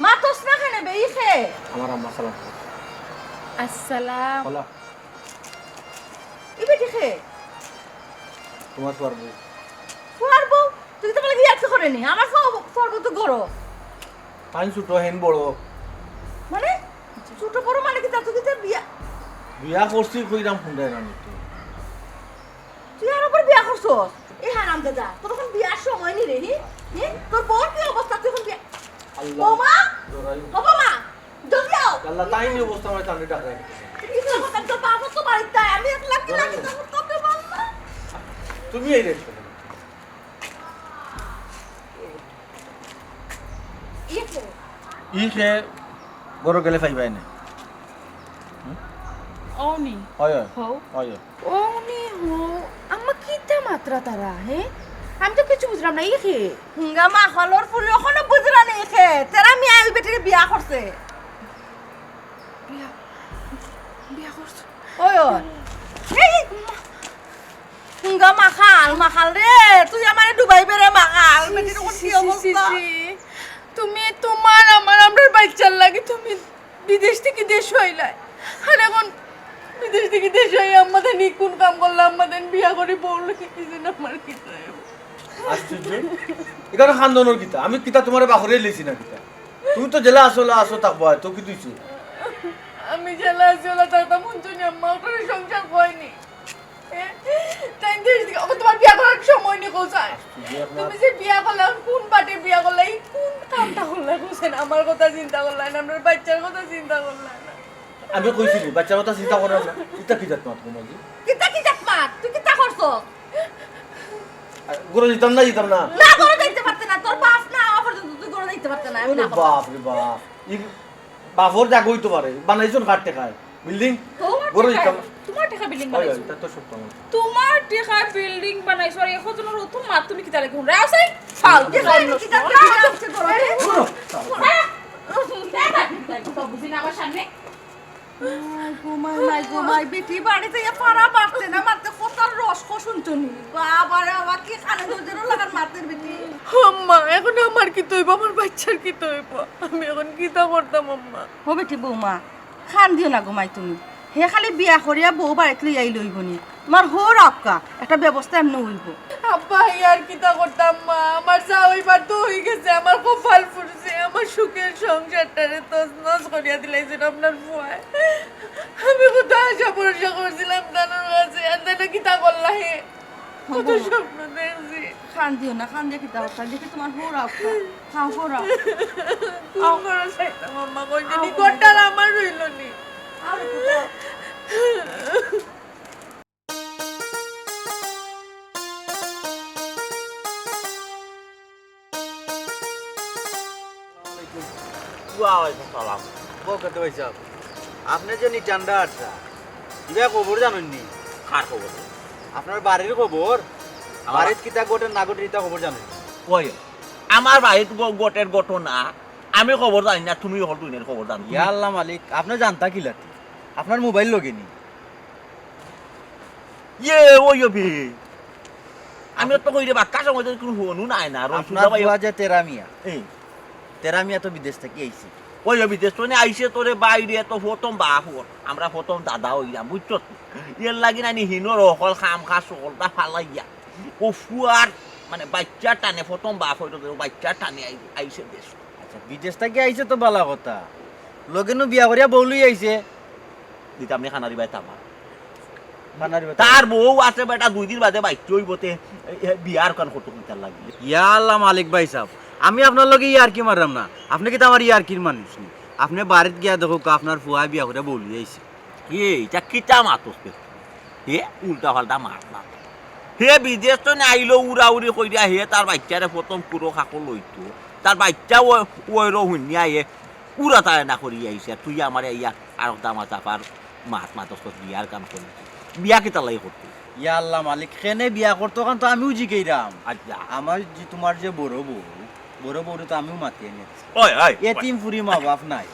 মাতস না খানে বেইছে আমার আম্মা সালাম আসসালাম হলা ইবে দেখে তোমার পারবো পারবো তুই তো বলে কি একটু করে নি আমার পারবো তো গরো পানি ছোট হেন বড় মানে ছোট বড় মানে কি তা তুই তো বিয়া বিয়া করছি কইরাম ফুন্ডাই না নিতে তুই আর আবার বিয়া করছস এই হারাম দাদা তোর এখন বিয়ার সময় নি রে হি তোর বড় কি অবস্থা তুই এখন বিয়া আল্লাহ বৌমা জোরাই ও বৌমা জলদি আও আল্লাহ তাই নি অবস্থা আমার টানে ডাকে কিছু কথা তো বাবা তো বাড়িতে আয়, আমি একলা কি লাগি তখন তোকে বললাম তুমি এই রেট ইয়ে ই সে বড় গেলে পাইবাই না Oni. হয় Ho. হয় Oni ho. Amma kita matra tara, he? আমি তো কিছু বুঝলাম না ইখে হুঙ্গা মা হলর ফুল এখনো বুঝরা নেই খে তেরা মিয়া ওই বেটিকে বিয়া করছে বিয়া বিয়া করছো ওই ওই এই হুঙ্গা মাখাল রে তুই আমারে ডুবাই বেরে মাখাল বেটির কোন কি অবস্থা তুমি তোমার আমরা বাচ্চার লাগে তুমি বিদেশ থেকে দেশ হইলাই আর এখন বিদেশ থেকে দেশ হই আমাদের নি কোন কাম করলাম আমাদের বিয়া করে বললো কি কিছু না আমার কি আশ্চর্য এখানে খানদনের কিতা আমি কিতা তোমারে বাহরে লেছি না কিতা তুমি তো জেলা আসলে আসো থাকবো তো কি দিছো আমি জেলা জেলা তাতা মুঞ্জনি আম্মা ওটার সংসার হয়নি তাই দেশ থেকে ও তোমার বিয়া করার সময় নেই কোথায় তুমি যে বিয়া করলে কোন বাটে বিয়া করলে এই কোন কামটা করলে কোসেন আমার কথা চিন্তা করলে না আমার বাচ্চার কথা চিন্তা করলে না আমি কইছিলি বাচ্চার কথা চিন্তা করো না কিতা কিতা তোমার তোমাকে কিতা কি জাতমা তুই কিতা করছ গুরু দিতাম না না করে দিতে পারতে না তোর বাপ না আমার পর্যন্ত তুই করে দিতে পারতে না আমি না বাপ রে বাপ ই বাপর যা কইতে পারে বানাইছন কাটতে খায় বিল্ডিং গুরু দিতাম তোমার টাকা বিল্ডিং হয় বানাইছো তা তো সত্য না তোমার টাকা বিল্ডিং বানাইছো আর এখন জনের তো মা তুমি কি তালে কোন রাসাই ফাল কি কিতা কি করে গুরু তো বুঝি না আমার সামনে ঘুমাই বেটি বাড়িতে পারা পারতে না মারতে কোথার রস শুনছনি বাবারে বাবা কি খানে দরজারও লাগার মারতের বেটি আম্মা এখন আমার কি তৈব আমার বাচ্চার কি তৈব আমি এখন কি তা করতাম আম্মা ও বেটি বৌমা খান দিও না ঘুমাই তুমি হে খালি বিয়া করিয়া বউ বাড়িতে লইয়াই লইবনি তোমার হোর আক্কা একটা ব্যবস্থা এমনি হইব আব্বা আর কি তা করতাম মা আমার যা হইবার তো হয়ে গেছে আমার কপাল ফুটছে আমার সুখের সংসারটারে তছনছ করিয়া দিলাইছেন আপনার ফুয়ায় আমি কত আশা ভরসা করছিলাম দানোর কাছে আর দানো কি তা করলা হে কত স্বপ্ন দেখছি খান দিও না খান দিয়ে কিতা অবস্থা দেখি তোমার হোর আক্কা খাও হোর আমার চাইতাম আম্মা কই জানি ঘরটার আমার রইল নি সালাম বলতে হয়েছে আপনি যে নিটান্ডা আচ্ছা ইবা খবর জানেননি কার খবর আপনার বাড়ির খবর বাড়ির কিতা গোটের না গোটের ইতা খবর জানেন কই আমার বাড়িতে গোটের ঘটনা আমি খবর জানি না তুমি হল তুই খবর জানো ইয়া আল্লাহ মালিক আপনি জানতা কি লাতি আপনার মোবাইল লগেনি ইয়ে ওই বি আমি তো কই রে বাক্কা সময় তো কোনো হনু নাই না আপনার বুয়া যে তেরামিয়া এই তেরামিয়া তো বিদেশ থেকে আইছে ওই বিদেশ তো আইসে তোরে বাইরে তো প্রথম বাহর আমরা প্রথম দাদা হইলাম বুঝছো এর লাগি না হিনোর অকল খাম খা সকলটা ফালাইয়া ও ফুয়ার মানে বাচ্চা টানে প্রথম বাপ হইতো বাচ্চা টানে আইসে দেশ আচ্ছা বিদেশ থেকে আইছে তো ভালো কথা লগেনো বিয়া করিয়া বউলই আইছে দিতে আপনি খানা দিবাই তামা খানার তার বউ আছে বেটা 2 দিন বাদে বাচ্চা হইবতে বিয়ার কান কত কিতার লাগিলে ইয়া আল্লাহ মালিক ভাই সাহেব আমি আপনার লগে ইয়ার কি মারলাম না আপনি কি আমার ইয়ার কির মানুষ নি আপনি বাড়িতে গিয়া দেখো আপনার ফুয়া বিয়া করে বলি আইছে এইটা কিতা মাতস হে উল্টা পাল্টা মাত না হে বিদেশ তো আইলো উড়া উড়ি কই দিয়া হে তার বাচ্চারে প্রথম কুড়ো খাকো লইতো তার বাচ্চা ওই শুনি আইয়ে উড়া তাই না করি আইছে তুই আমার ইয়া আর দামা চাপার মাতস বিয়ার কাম করি বিয়া কিতা লাই করতে ইয়া আল্লাহ মালিক কেনে বিয়া করতো কারণ তো আমিও জিগাইরাম আচ্ছা আমার যে তোমার যে বড় বউ তো আমিও মাতি এনে ওই ওই এতিম ফুরি মা বাপ নাই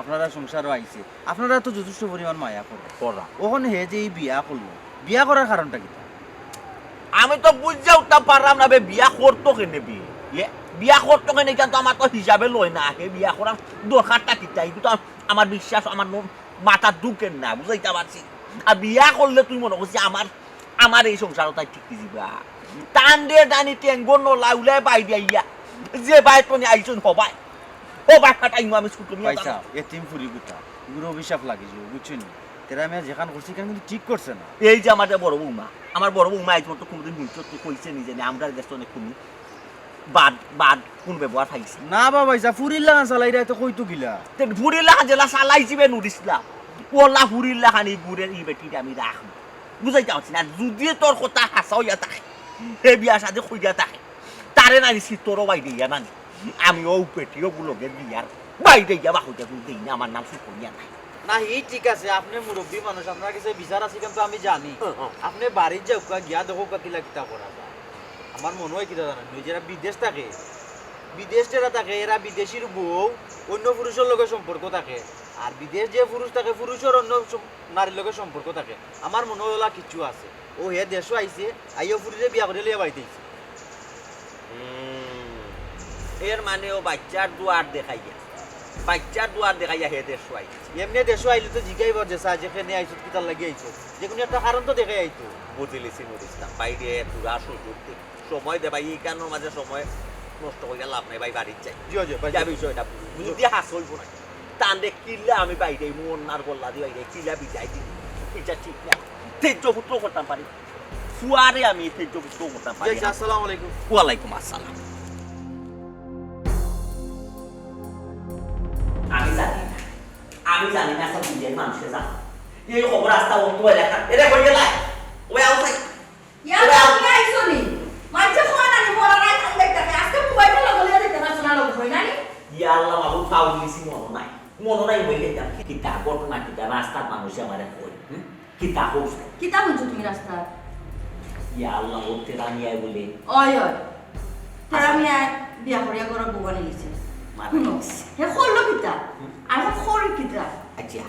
আপনারা সংসারও আইছে আপনারা তো যথেষ্ট পরিমাণ মায়া করে করা ওখানে হে যে এই বিয়া করলো বিয়া করার কারণটা কি আমি তো বুঝতে উঠতে পারলাম না বে বিয়া করতো কেনে বিয়া করতো কেনে কিন্তু আমার তো হিসাবে লয় না হে বিয়া করার দরকারটা কি তাই তো আমার বিশ্বাস আমার মাথা ঢুকেন না বুঝাইতে পারছি আর বিয়া করলে তুই মনে করছিস আমার এই সংসারও তাই ঠিক দিবা টান দিয়ে টানি টেঙ্গো নলা উলাই বাই দিয়া যে বাই তুমি আইছুন হবাই ও বাচ্চাটা ইমু আমি ছুটো নিয়ে পয়সা এতিম ফুরি গুতা এগুলো অভিশাপ লাগিছে বুঝছেন তেরা আমি যেখান করছি কেন কিন্তু ঠিক করছে না এই যে আমাদের বড় বৌমা আমার বড় বৌমা আইজ মতো কোনদিন বুঝছো তো কইছে নিজে না আমরা দেশ অনেক কোনো বাদ কোন ব্যবহার পাইছি না বাবা পয়সা ফুরির লাগা চালাই রে তো কইতো গিলা তে ফুরির লাগা জেলা চালাইছি বে নুরিসলা ওলা ফুরির লাগানি গুড়ের ই বেটি আমি রাখবো বুঝাইতে পারছি না যদি তোর কথা হাসা হইয়া থাকে হে বিয়া সাথে খুঁজা থাকে তারে নানিছি তোরও বাই দিয়া নানি আমিও পেটিও গুলোকে দিয়ার বাই দিয়া বাহুটা দিই না আমার নাম সুকনিয়া নাই না এই ঠিক আছে আপনি মুরব্বী মানুষ আপনার কাছে বিচার আছে কিন্তু আমি জানি আপনি বাড়ির যাও গিয়া দেখো কিলা কিতা করা যায় আমার মনে হয় কিতা জানেন নিজেরা বিদেশ থাকে বিদেশ যারা থাকে এরা বিদেশির বউ অন্য পুরুষের লগে সম্পর্ক থাকে আর বিদেশ যে পুরুষ থাকে পুরুষের অন্য নারীর লগে সম্পর্ক থাকে আমার মনে হয় ওলা কিছু আছে ও হে দেশও আইছে আইও পুরুষে বিয়া করে লিয়া বাড়িতেছে এর মানে ও বাচ্চার দুয়ার দেখাইয়া হে দেশ আইছে এমনি দেশও আইলে তো জিগাইব যে চা যেখানে আইছো কিতার লাগি আইছো যে কোনো একটা কারণ তো দেখে আইতো বুঝিলিছি নুরিসলাম বাইরে পুরা সুযোগ দে সময় দে ভাই এই কারণের মাঝে সময় নষ্ট হয়ে লাভ নাই ভাই বাড়ির চাই জিও জিও যা বিষয়টা যদি হাস হইব না টানলে কিল্লা আমি বাইরে মন আর গল্লা দিয়ে বাইরে কিলা বিজাই দিই এটা ঠিক না তেজ্য পুত্র করতাম পারি ফুয়ারে আমি তেজ্য পুত্র করতাম পারি আসসালামু আলাইকুম ওয়ালাইকুম আসসালাম আমি জানি না সব নিজের মানুষকে জানো এই খবর রাস্তা অন্ত এলাকা এটা হয়ে গেল ওই আউসাই ইয়া তুমি আইছো নি মাঝে কোন আনি বড় নাই থাকলে তাকে আজকে মোবাইলটা লাগলে দিতে না শোনা লোক হই না নি ইয়া আল্লাহ বাবু পাউ দিছি মনে নাই হইলে যা কিতা ঘটনা কিতা রাস্তার মানুষ আমারে কই কিতা হোস কিতা বুঝছো তুমি রাস্তা ইয়া আল্লাহ ও তেরা নিয়ে বলে ওই তারা মিয়া বিয়া করিয়া ঘর বগানি লিছে শুনো হে কইলো কিতা আর হে খরি কিতা আচ্ছা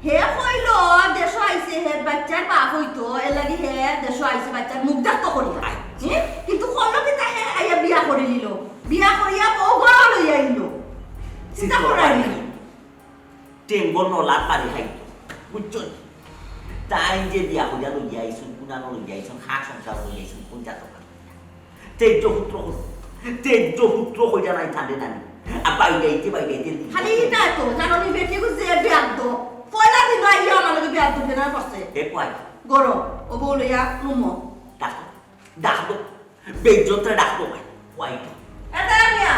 হে কইলো দেশ আইছে হে বাচ্চার বাপ হইতো এর লাগি হে দেশ আইছে বাচ্চার মুখ ডাক্ত করিয়া কিন্তু কইলো কিতা হে আইয়া বিয়া করে নিল বিয়া করিয়া বউ ঘর লই আইলো চিন্তা করাই টেঙ্গো নলা পারি খাইতো বুঝছো তাই যে বিয়া করিয়া লই আইছুন কুনানো লই আইছুন খা সংসার লই আইছুন কোন জাত তেজ্য পুত্র কইরা নাই থান্দে নানি আপাই যাইতে খালি এটা তো জানো নি বেটি কো যে বিয়া দো পয়লা দিন আইয়া আমার লগে বিয়া দো না করছে এ কই গরো ও বলিয়া রুমো ডাকো বেজতে ডাকো ভাই কই তো তারা মিয়া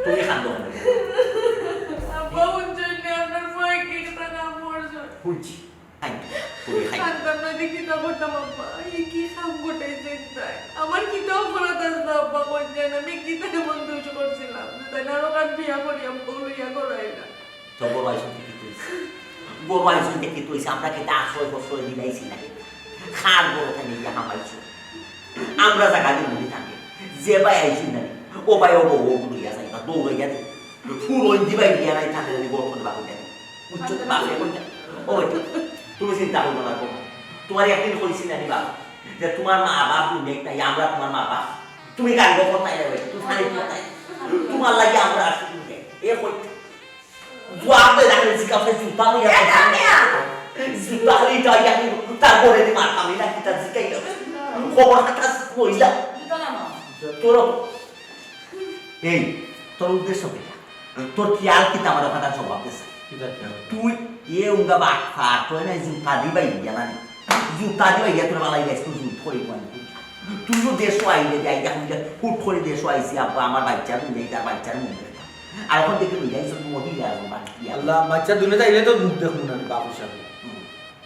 তুমি খান্দো আব্বা উজ্জয়নে আপনার ভয় কি টাকা মরছো হুঁচি তুমি খাই খান্তাম না দেখি না করতাম আব্বা এই কি খাম গোটাইছে তাই আমার কি তো অপরাধ আছে না আব্বা উজ্জয়ন আমি কি তাকে মন দোষ করছিলাম তাই না ওখান বিয়া করি আব্বা লইয়া করাইলা তো বড় আইসুন দেখি তুইছে আমরা খেতে আশ্রয় প্রশ্রয় দিলাইছি না খার বড় থাকি ইয়া হামাইছো আমরা জায়গা দিয়ে মনে থাকি যে ভাই আইসুন না ও ভাই ও বউ লইয়া যাই না দৌড়ে গেলে ফুরোই দিবাই দিয়া নাই থাকে গরম করে বাবু দেন উচ্চ বাপে কোনটা ও তুমি চিন্তা করো না তোমার একদিন কইছি না বাবা যে তোমার মা বাপ নেই তাই আমরা তোমার মা বাপ তুমি গাড়ি বকর তাই না তুমি খালি তোমার লাগে আমরা আসি এ কই Guarda da musica festival ya. Sudah itu ya kita boleh dimakan ini kita zikai. Kau atas boila. Toro. Hey, toro deso kita. Tor kial kita mana kata coba desa. Tu ye unga bak far tu na juta di bai ya nani. Juta di bai ya tu malai guys tu juta koi kwan. Tu jo deso ai de ya ya put koi deso ai siapa amar baca tu jadi baca tu. আর এখন দেখে লই যাইছো মহিলা আর আল্লাহ বাচ্চা দুনে যাইলে তো মুখ দেখুন না বাপ হিসাবে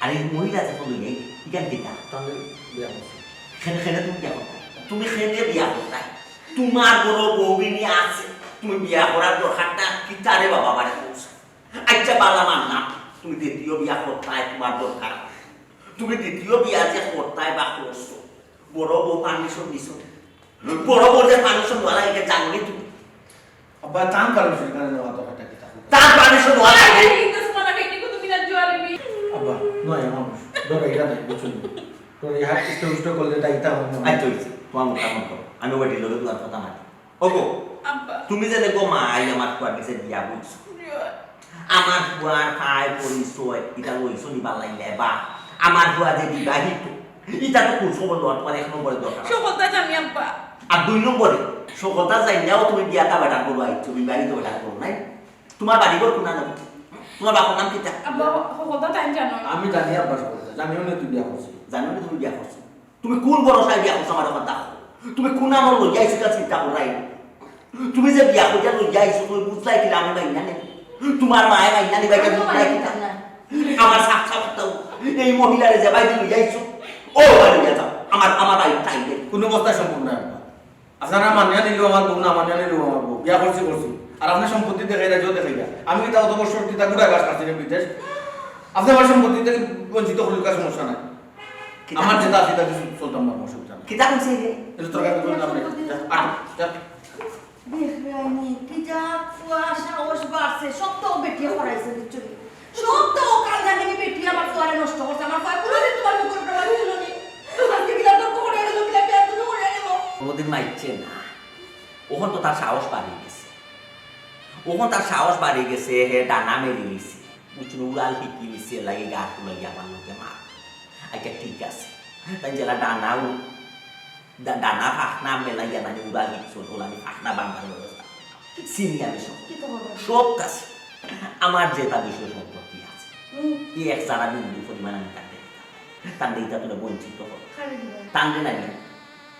আর এই মহিলা যখন লই যাই ইকান দিতা তাহলে বিয়া করছি খেনে তুমি বিয়া করতে তুমি খেনে বিয়া করতে তোমার বড় বউবিনী আছে তুমি বিয়া করার দরকারটা কি তারে বাবা বাড়ি করছো আচ্ছা বালা মানলাম তুমি দ্বিতীয় বিয়া করতে তোমার দরকার তুমি দ্বিতীয় বিয়া যে করতে বা করছো বড় বউ পারমিশন দিছো বড় বউ যে পারমিশন বলা এটা জানি তুমি আব্বা টান পারমিশন কারণে নেওয়া দরকারটা কি তার পারমিশন বলা এই তো তোমার টেকনিক তুমি না নয় এখন ধরো এটা নাই বুঝছো তোর এই হাত ইষ্ট করলে তাইতা হয় না আচ্ছা হইছে তোমার মোটামত করো আমি ওইটি লগে তোমার কথা মানি ওগো আব্বা তুমি যে দেখো মা আই আমার ফুয়ার কাছে বিয়া বুঝছো আমার ফুয়ার খায় পরিচয় এটা লইছো নিবার লাগলে বা আমার ফুয়া যে বিবাহিত এটা তো খুব খবর লওয়ার পরে এক নম্বরে দরকার সকলটা জানি আব্বা আর 2 নম্বরে সকলটা যাইলেও তুমি বিয়াটা বেটা করো আইছো বিবাহিত বেটা করো নাই তোমার বাড়ি ঘর কোনা নাম তোমার বাবার নাম কিটা আব্বা সকলটা টাইম জানো আমি জানি আব্বাস করতে জানিও না তুই বিয়া করছিস জানো না তুমি বিয়া করছো তুমি কোন ভরসায় বিয়া করছো আমার কথা তুমি কোন আমার লইয়া আইছো তা চিন্তা করাই তুমি যে বিয়া কইয়া লইয়া আইছো তুমি বুঝলাই কি আমি বাইনা নেই তোমার মায়ের বাইনা নেই বাইটা বুঝলাই কি আমার সাক্ষাৎ দাও এই মহিলারে যে বাইতে লইয়া আইছো ও বাড়ি যাও আমার বাড়ি টাইম দে কোনো অবস্থা সম্পূর্ণ না আপনারা মানিয়া নিল আমার বউ না মানিয়া নিল আমার বউ বিয়া করছি আর আপনার সম্পত্তি দেখাই রাজও দেখাই আমি কি তা অত বছর তা গুড়া গাছ কাটছি বিদেশ আপনি আমার সম্পত্তি থেকে বঞ্চিত হলে কাজ সমস্যা নাই আমার যেটা আছে তাকে চলতাম না অসুবিধা নাই কিতা কইছে রে এটা তোর কাছে বললাম না যা দেখরাইনি কি যা ফুয়া সাহস বাড়ছে সব তো বেটিয়া করাইছে বুঝছো সব তো কাল জানি বেটিয়া আমার ফুয়ারে নষ্ট করছে আমার ফুয়া কোনোদিন তোমার মুখের উপরে বাড়ি ছিল নি আজকে গিলা তো করে গেল গিলা পেট তো করে গেল কোনদিন মাইছে না ওখন তো তার সাহস বাড়িয়ে গেছে ওখন তার সাহস বাড়িয়ে গেছে হে ডানা মেরে নিছে বুঝছো উড়াল শিকি নিছে লাগে গা তুলাই আমার লোকে মার আচ্ছা ঠিক আছে তাই জেলা ডানা ফাঁকনা মেলাইয়া মানে উড়াল শিখছো ওলানি ফাঁকনা বাংলার ব্যবস্থা চিনি আমি সব কি তো বলবো সব কাছে আমার যেটা বিষয় সম্পত্তি আছে এই এক সারা বিন্দু পরিমাণ আমি কাটতে তান্ডে ইটা তোরা বঞ্চিত হল খালি দিবা তান্ডে নাই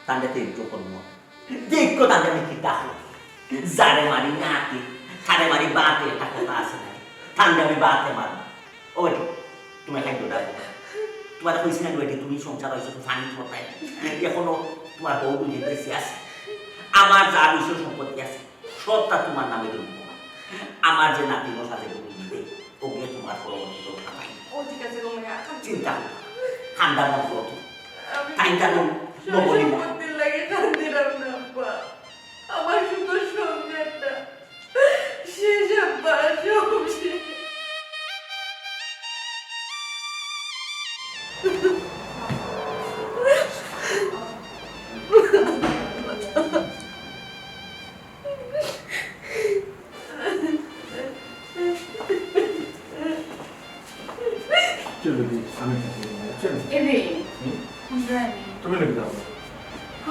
তান্ডে তেজ্য কর্ম দেখো তান্ডে আমি কি তাহলে জারে মারি নাকি খারে মারি বাতে একটা কথা আছে নাকি তান্ডে আমি বাতে মারব ওই তুমি খাদ্য ডাকো তোমার কইছি না ওইটি তুমি সংসার হয়েছো তো ফানি তোমার এখনো তোমার বউ দুই বেশি আছে আমার যা বিষয় সম্পত্তি আছে সবটা তোমার নামে দেবো আমার যে নাতি মশা যে দিবে ওগুলো তোমার পরবর্তী দরকার নাই ও ঠিক আছে রোমিয়া চিন্তা ঠান্ডা মত টাইমটা সম্পত্তির লাগে কান্দিলাম না আব্বা আমার শুধু সংসারটা শেষ আব্বা সব শেষ চলো দি আমি চলো এরে তুমি নাকি যাও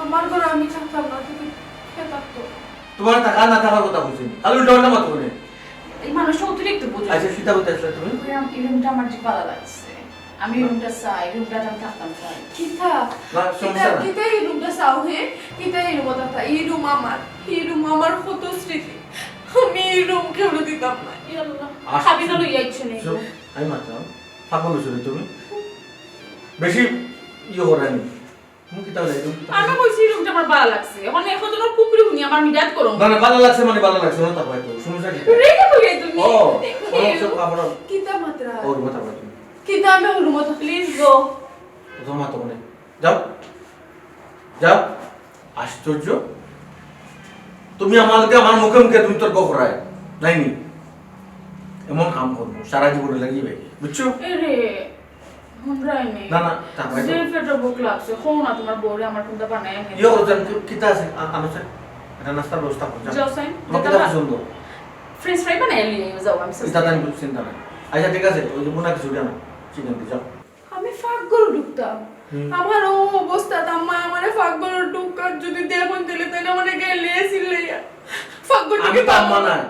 আমার ঘর আমি থাকতাম না তুমি কে থাকতো তোমার টাকা না থাকার কথা বলছি তাহলে উল্টা উল্টা মাত্র করে এই মানুষটা অতিরিক্ত বোঝে আচ্ছা সীতা বলতে আসলে তুমি এই রুমটা আমার যে ভালো লাগছে আমি এই রুমটা চাই রুমটা আমি থাকতাম চাই কিতা না সমস্যা না কিতা এই রুমটা চাও হে কিতা এই রুমটা থাকা এই রুম আমার কত স্মৃতি আমি এই রুম কেউ দিতাম না ইয়াল্লাহ খাবি না লইয়া ইচ্ছে নেই শোন, আমি মানতাম পাগল হয়েছো তুমি বেশি ইয়ে করানি তুমি কি তাহলে আমি কইছি এই রুমটা আমার ভালো লাগছে এখন এখন তো কুকুরি হুনি আমার মিডাত করো না না ভালো লাগছে মানে ভালো লাগছে না তারপরে তো সমস্যা কি রেগে কইলে তুমি ও ও সব খাবার কিতা মাত্রা ওর কথা বলো তুমি কিতা আমি ওর রুমটা প্লিজ গো তোমার তো মনে যাও যাও আশ্চর্য তুমি আমাকে আমার মুখে মুখে তুমি তর্ক করায় নাইনি এমন কাম করবো সারা জীবনে লাগিয়ে বুঝছো এরে হুনরাইনি না না তারপরে যে ফেটো বুক লাগছে কোন না তোমার বউরে আমার কোনটা বানায় নে ইয়ে করছেন কিতা আছে আনুছে এটা নাস্তার ব্যবস্থা করছেন যাও সাইন তোমার কিতা পছন্দ ফ্রেঞ্চ ফ্রাই বানায় লিয়ে যাও আমি এটা তাই চিন্তা নাই আচ্ছা ঠিক আছে ওই যে বোনা কিছু দেনা চিকেন দিয়ে যাও আমি ফাঁক করে ঢুকতাম আমার ও অবস্থা আম্মা আমারে ফাঁক করে ঢুকার যদি দেখুন দিলে তাই আমারে গেলে সিলাইয়া ফাঁক করে আমি তো আম্মা নাই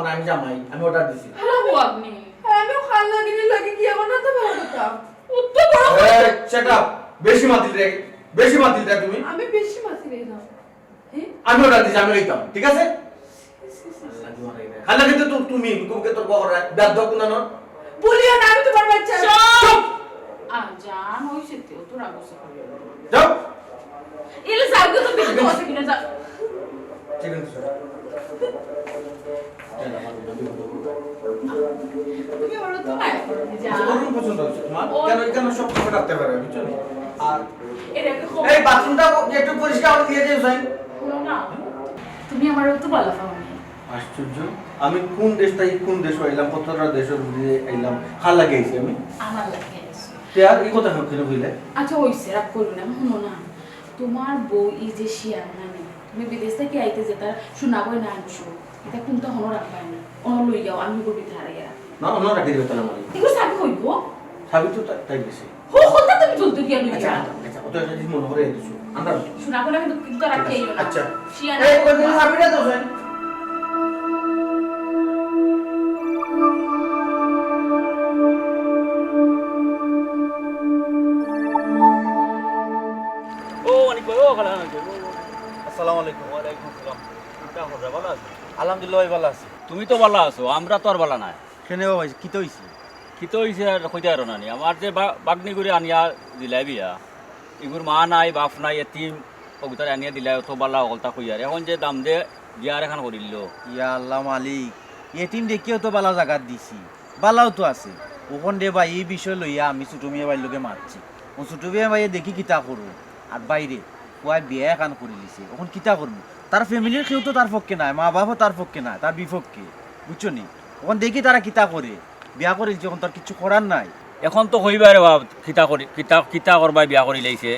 আমি জামাই আমি অর্ডার দিছি হ্যালো হো আপনি আমি খালা দিলে লাগে কি আমার না তো ভালো কথা উত্তর বড় এই শাট আপ বেশি মাতিল রে তুমি আমি বেশি মাথি রে না হ্যাঁ আমি অর্ডার দিছি আমি লইতাম ঠিক আছে খালা কিন্তু তুমি কুমকে তোর বড় দাদ কোনা ন বলিও না আমি তোমার বাচ্চা চুপ জান হইছে তো তোর আগছে যাও এলে যাও তো বেশি কথা কিনা যা চিকেন দিছো তুমি বলো তো নাই যা তোমার পছন্দ হচ্ছে তোমার কেন সব খাবার রাখতে পারে বুঝছো আর এর একটা এই বাথরুমটা একটু পরিষ্কার করে দিয়ে দিও সাইন হলো না তুমি আমার তো ভালো পাওনি আশ্চর্য আমি কোন দেশ হইলাম কতটা দেশের বুঝে আইলাম খাল লাগাইছি আমি আমার লাগে তে আর এই কথা কেন কইলে আচ্ছা হইছে রাগ করো না শুনো না তোমার বউ এই যে শিয়ার মানে তুমি বিদেশ থেকে আইতে যেটা শোনাবই না আনছো এটা কোনটা হনো রাখবাই না অন্য লই যাও আমি করবি হারাইয়া না অন্য রাখি দিবে তাহলে মানে এগুলো সাবি হইব সাবি তো তাই গেছে হো হতা তুমি চলতে গিয়া লই আচ্ছা যাও আচ্ছা অত একটা জিনিস মনে করে দিছো আমরা শোনাবো না কিন্তু রাখতে আইও না আচ্ছা শিয়ার এই কই সাবিটা তো সেন ও অনেক ও খালা না আসসালামু আলাইকুম। ওয়ালাইকুম আসসালাম চিন্তা করবে ভালো আছো আলহামদুলিল্লাহ ভাই ভালো আছি। তুমি তো ভালো আছো আমরা তো আর ভালো নাই কেনে ভাই কি তো হইছে? কি তো হইছে আর কইতে আর নানি আমার যে বাগনি করে আনিয়া দিলাই বিয়া এগুর মা নাই বাপ নাই এতিম ওগুতারে আনিয়া দিলাই তো ভালো অকলতা কই আর এখন যে দাম দে বিয়ার এখন করিল ইয়া আল্লাহ মালিক, এটিম দেখিও তো বালা জায়গা দিছি, বালাও তো আছে। ওখান দে ভাই এই বিষয় লইয়া আমি ছোট মিয়া ভাইয়ের লোকে মারছি। ও ছোট মিয়া ভাইয়ে দেখি কিতা করো আর বাইরে ওয়াই বিয়া এখান করে লিছে, ওখান কিতা করবো? তার ফ্যামিলির কেউ তো তার পক্ষে নাই, মা বাবাও তার পক্ষে নাই, তার বিপক্ষে, বুঝছো নি? ওখান দেখি তারা কিতা করে বিয়া করে যখন তার কিছু করার নাই। এখন তো কইবারে বাপ কিতা করি কিতা কিতা করবা বিয়া করি লাইছে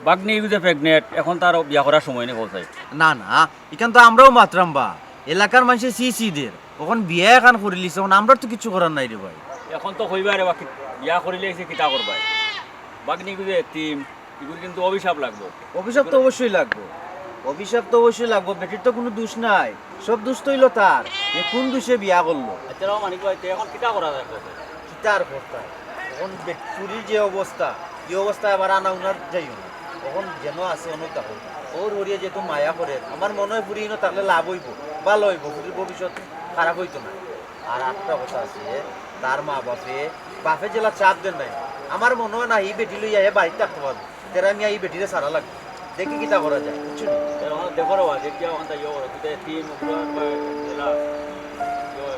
বাগনি যে প্রেগনেন্ট এখন তার বিয়া করার সময় নেই কোথায় না না, এখান তো আমরাও মাত্রাম বা এলাকার মানুষের সিদের ওখান বিয়া এখান করে লিছে, ওখান আমরা তো কিছু করার নাই রে ভাই। এখন তো কইবারে বা বিয়া করি লাইছে কিতা করবা বাগনি যে এতিম এগুলো কিন্তু অভিশাপ লাগবো অভিশাপ তো অবশ্যই লাগবো, অভিশাপ তো অবশ্যই লাগবো। বেটির তো কোনো দোষ নাই, সব দোষ তো হইলো তার, এ কোন দোষে বিয়া করলো। আচ্ছা মানিক ভাই এখন কিতা করা যায় কিতার করতা এখন চুরির যে অবস্থা, এই অবস্থা আবার আনা উনার যাইও না, তখন যেন আছে অনেক দেখো ওর হরিয়া যেহেতু মায়া করে আমার মনে হয় ফুরিয়ে থাকলে লাভ হইব, ভালো হইব, ফুরির ভবিষ্যৎ খারাপ হইতো না। আর একটা কথা আছে, তার মা বাপে জেলা চাপ দেন নাই, আমার মনে হয় না এই বেটি লইয়া বাড়িতে থাকতে পারবো, তেরা আমি এই বেটিরে সারা লাগবে, দেখি কিতা করা যায়, বুঝছো নি? দেখো দেখিয়া ওখান ইয়ে করো কিন্তু এতিম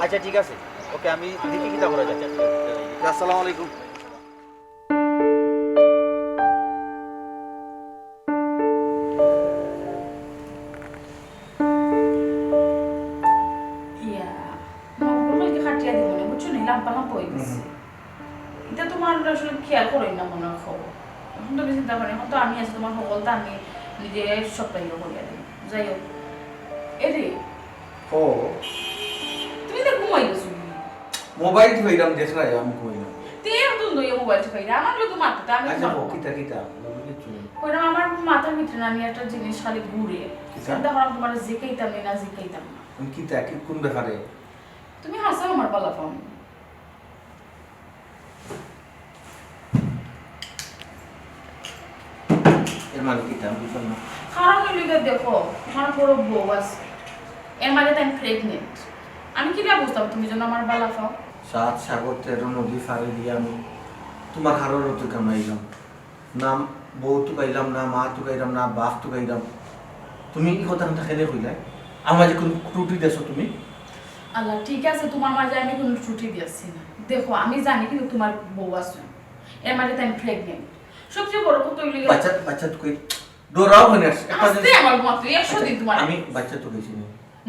আচ্ছা ঠিক আছে, ওকে আমি দেখি কিতা করা যায়। আসসালামু আলাইকুম। ইয়া মনে হয় খাটিয়া দিব না বুঝছো না লাম্পা লাম্পা হয়ে গেছে এটা তোমার আসলে খেয়াল করেন না মনে খবর এখন তুমি চিন্তা করেন এখন তো আমি আছি তোমার সকলটা আমি নিজে সবটাই করিয়া দিই যাই হোক এরে ও তুমি তো ঘুমাই গেছো মোবাইল ধইরাম দেখ রাই আমি কইলাম তে তুমি দইয়া মোবাইল টিপাইরা আমার লোক মারতে আমি আচ্ছা কিতা কিতা বলি কিছু কইরাম আমার মাথার ভিতরে না আমি একটা জিনিস খালি ঘুরে কিতা? চিন্তা করলাম তোমার জিকাইতাম না জিকাইতাম না আমি কিতা কি কোন ব্যাপারে তুমি হাসাও আমার পালা পাও এর মানে কিতা আমি বুঝলাম না কারণ লিগে দেখো আমার বড় বউ আছে এর মানে তাই প্রেগনেন্ট আমি কি বুঝতাম তুমি যেন আমার বালা পাও সাত সাগর 13 নদী ফারে দিয়ে আমি তোমার হারর তো কামাইলাম নাম বউ তো গাইলাম না মা তো গাইলাম না বাপ তো গাইলাম তুমি কি কথা না খেলে কইলা আমার যে কোন ত্রুটি দেছো তুমি আল্লাহ ঠিক আছে তোমার মাঝে আমি কোনো ছুটি দিয়েছি না দেখো আমি জানি কিন্তু তোমার বউ আছে এর মানে তাই প্রেগনেন্ট সবচেয়ে বড় কথা হইলে বাচ্চা বাচ্চা তো কই ডোরাও মানে একটা আস্তে আমার মাত্র 100 দিন তোমার আমি বাচ্চা তো কইছি না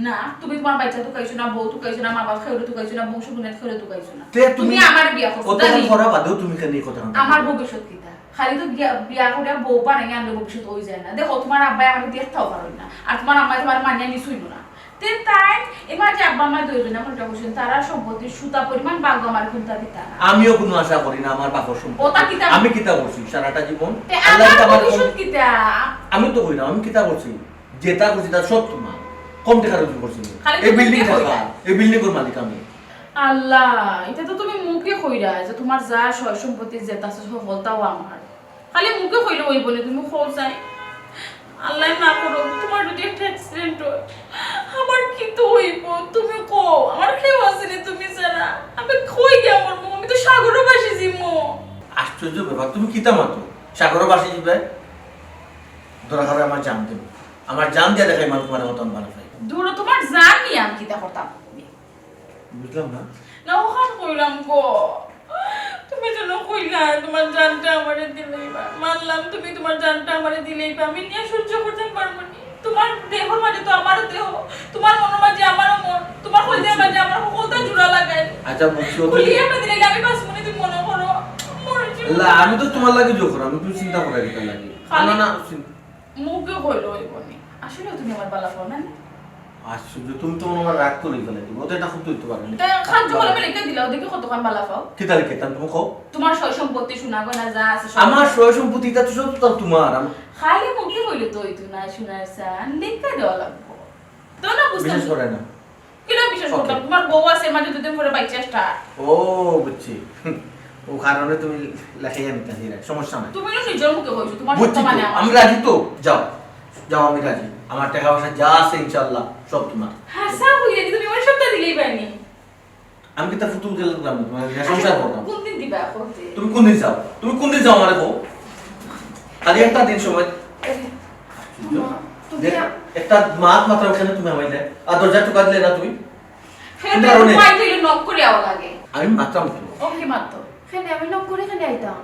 না তুমি তোমার বাচ্চা তো কাইছো না বউ তো কাইছো না মা বাবা খাইলো তো কাইছো না বংশ গুণেত খাইলো তো কাইছো না তে তুমি আমার বিয়া করছো কত জানি করা বাদেও তুমি কেন এই কথা আমার ভবিষ্যৎ কিটা খালি তো বিয়া করে বউ বানাই আনলে ভবিষ্যৎ হয়ে যায় না দেখো তোমার আব্বাই আমাকে দেখতেও পারো না আর তোমার আম্মাই তোমার মানিয়া নিছুইলো না তে তাই এবার যে আব্বা আমার দুইজন আমার বসেন তারা সম্পত্তির সুতা পরিমাণ ভাগ আমার কোনটা দিতা না আমিও কোনো আশা করি না আমার বাপর সম্পর্কে ওটা কিতা আমি কিতা করছি সারাটা জীবন তে আল্লাহ আমার আমার ভবিষ্যৎ কিটা আমি তো কই না আমি কিতা করছি যেটা করছি তার সব তোমার কম টাকা রোজগার করছি খালি তো এই বিল্ডিং মুখে থাকা কইরা। এই বিল্ডিং এর মালিক আমি আল্লাহ এটা তো তুমি মুখে কইরা যে তোমার যা সয় সম্পত্তি যেটা আছে সফলতাও আমার খালি মুখে কইলে হইব না তুমি খোল চাই আল্লাহ না করো তোমার যদি একটা অ্যাক্সিডেন্ট হয় আমার কি তো হইব তুমি কো আমার কেউ আসেনি তুমি ছাড়া আমি কই গে আমার মো আমি তো সাগরও বাসি জিমো আশ্চর্য ব্যাপার তুমি কিতা মাতো সাগর বাসি যাবে দরকার হয় আমার জান দেব আমার জান দিয়ে দেখাই মানুষ তোমার মতন ভালো পাই দূর তোমার জানি আমি কিটা করতাম বুঝলাম না না ওখান কইলাম গো তুমি যেন কইলা তোমার জানটা আমারে দিলেইবা মানলাম তুমি তোমার জানটা আমারে দিলেইবা আমি নিয়ে সহ্য করতে পারবো না তোমার দেহর মাঝে তো আমারও দেহ তোমার মনের মাঝে আমারও মন তোমার হইদের মাঝে আমার সকলটা জোড়া লাগাই আচ্ছা বুঝছো তো খুলিয়ে আমরা দিলে আমি বাস মনে তুমি মনে করো মরে লা আমি তো তোমার লাগি জোর আমি তুমি চিন্তা করে দিতে লাগি না না মুখে কইলো হইবনি আসলে তুমি আমার বালা ফোন না আশ্চর্য তুমি তো আমার রাগ করে দিলে ও তো এটা খুব তুইতে পারবে তা খান যখন আমি লিখে দিলাও দেখি কতক্ষণ বালা পাও কি তারিখে তার তুমি কও তোমার সয় সম্পত্তি শোনা গয়না যা আছে সব আমার সয় সম্পত্তিটা তো সব তো তোমার খালি মুখে কইলে তো হইতো না শোনার সান লিখে দেওয়া লাগবো তো না বুঝতে বিশেষ করে না কিনা বিশেষ করতাম তোমার বউ আছে মাঝে দুদিন পরে বাচ্চা স্টার্ট ও বুঝছি ও কারণে তুমি লেখাই আমি কাছে সমস্যা নাই তুমি না নিজের মুখে কইছো তোমার বুঝছি সত্য তো, মানে আমি রাজি তো যাও যাও আমি রাজি আমার টাকা পয়সা যা আছে ইনশাআল্লাহ সব তোমার হাসা হইলে তুমি আমার সত্য দিলেই পারনি আমি কি তার ফুতুল গেলাম তোমার সংসার করতাম কোন দিন দিবা করতে তুমি কোন দিন যাও আমারে কও খালি একটা দিন সময় তুমি একটা মাত মাত্র ওখানে তুমি আমাইলে আর দরজা টুকা দিলে না তুমি হ্যাঁ পাইলে নক করে আওয়া লাগে আমি মাত্রাম তো ওকে মাত্র এখানে আমি নক করে এখানে আইতাম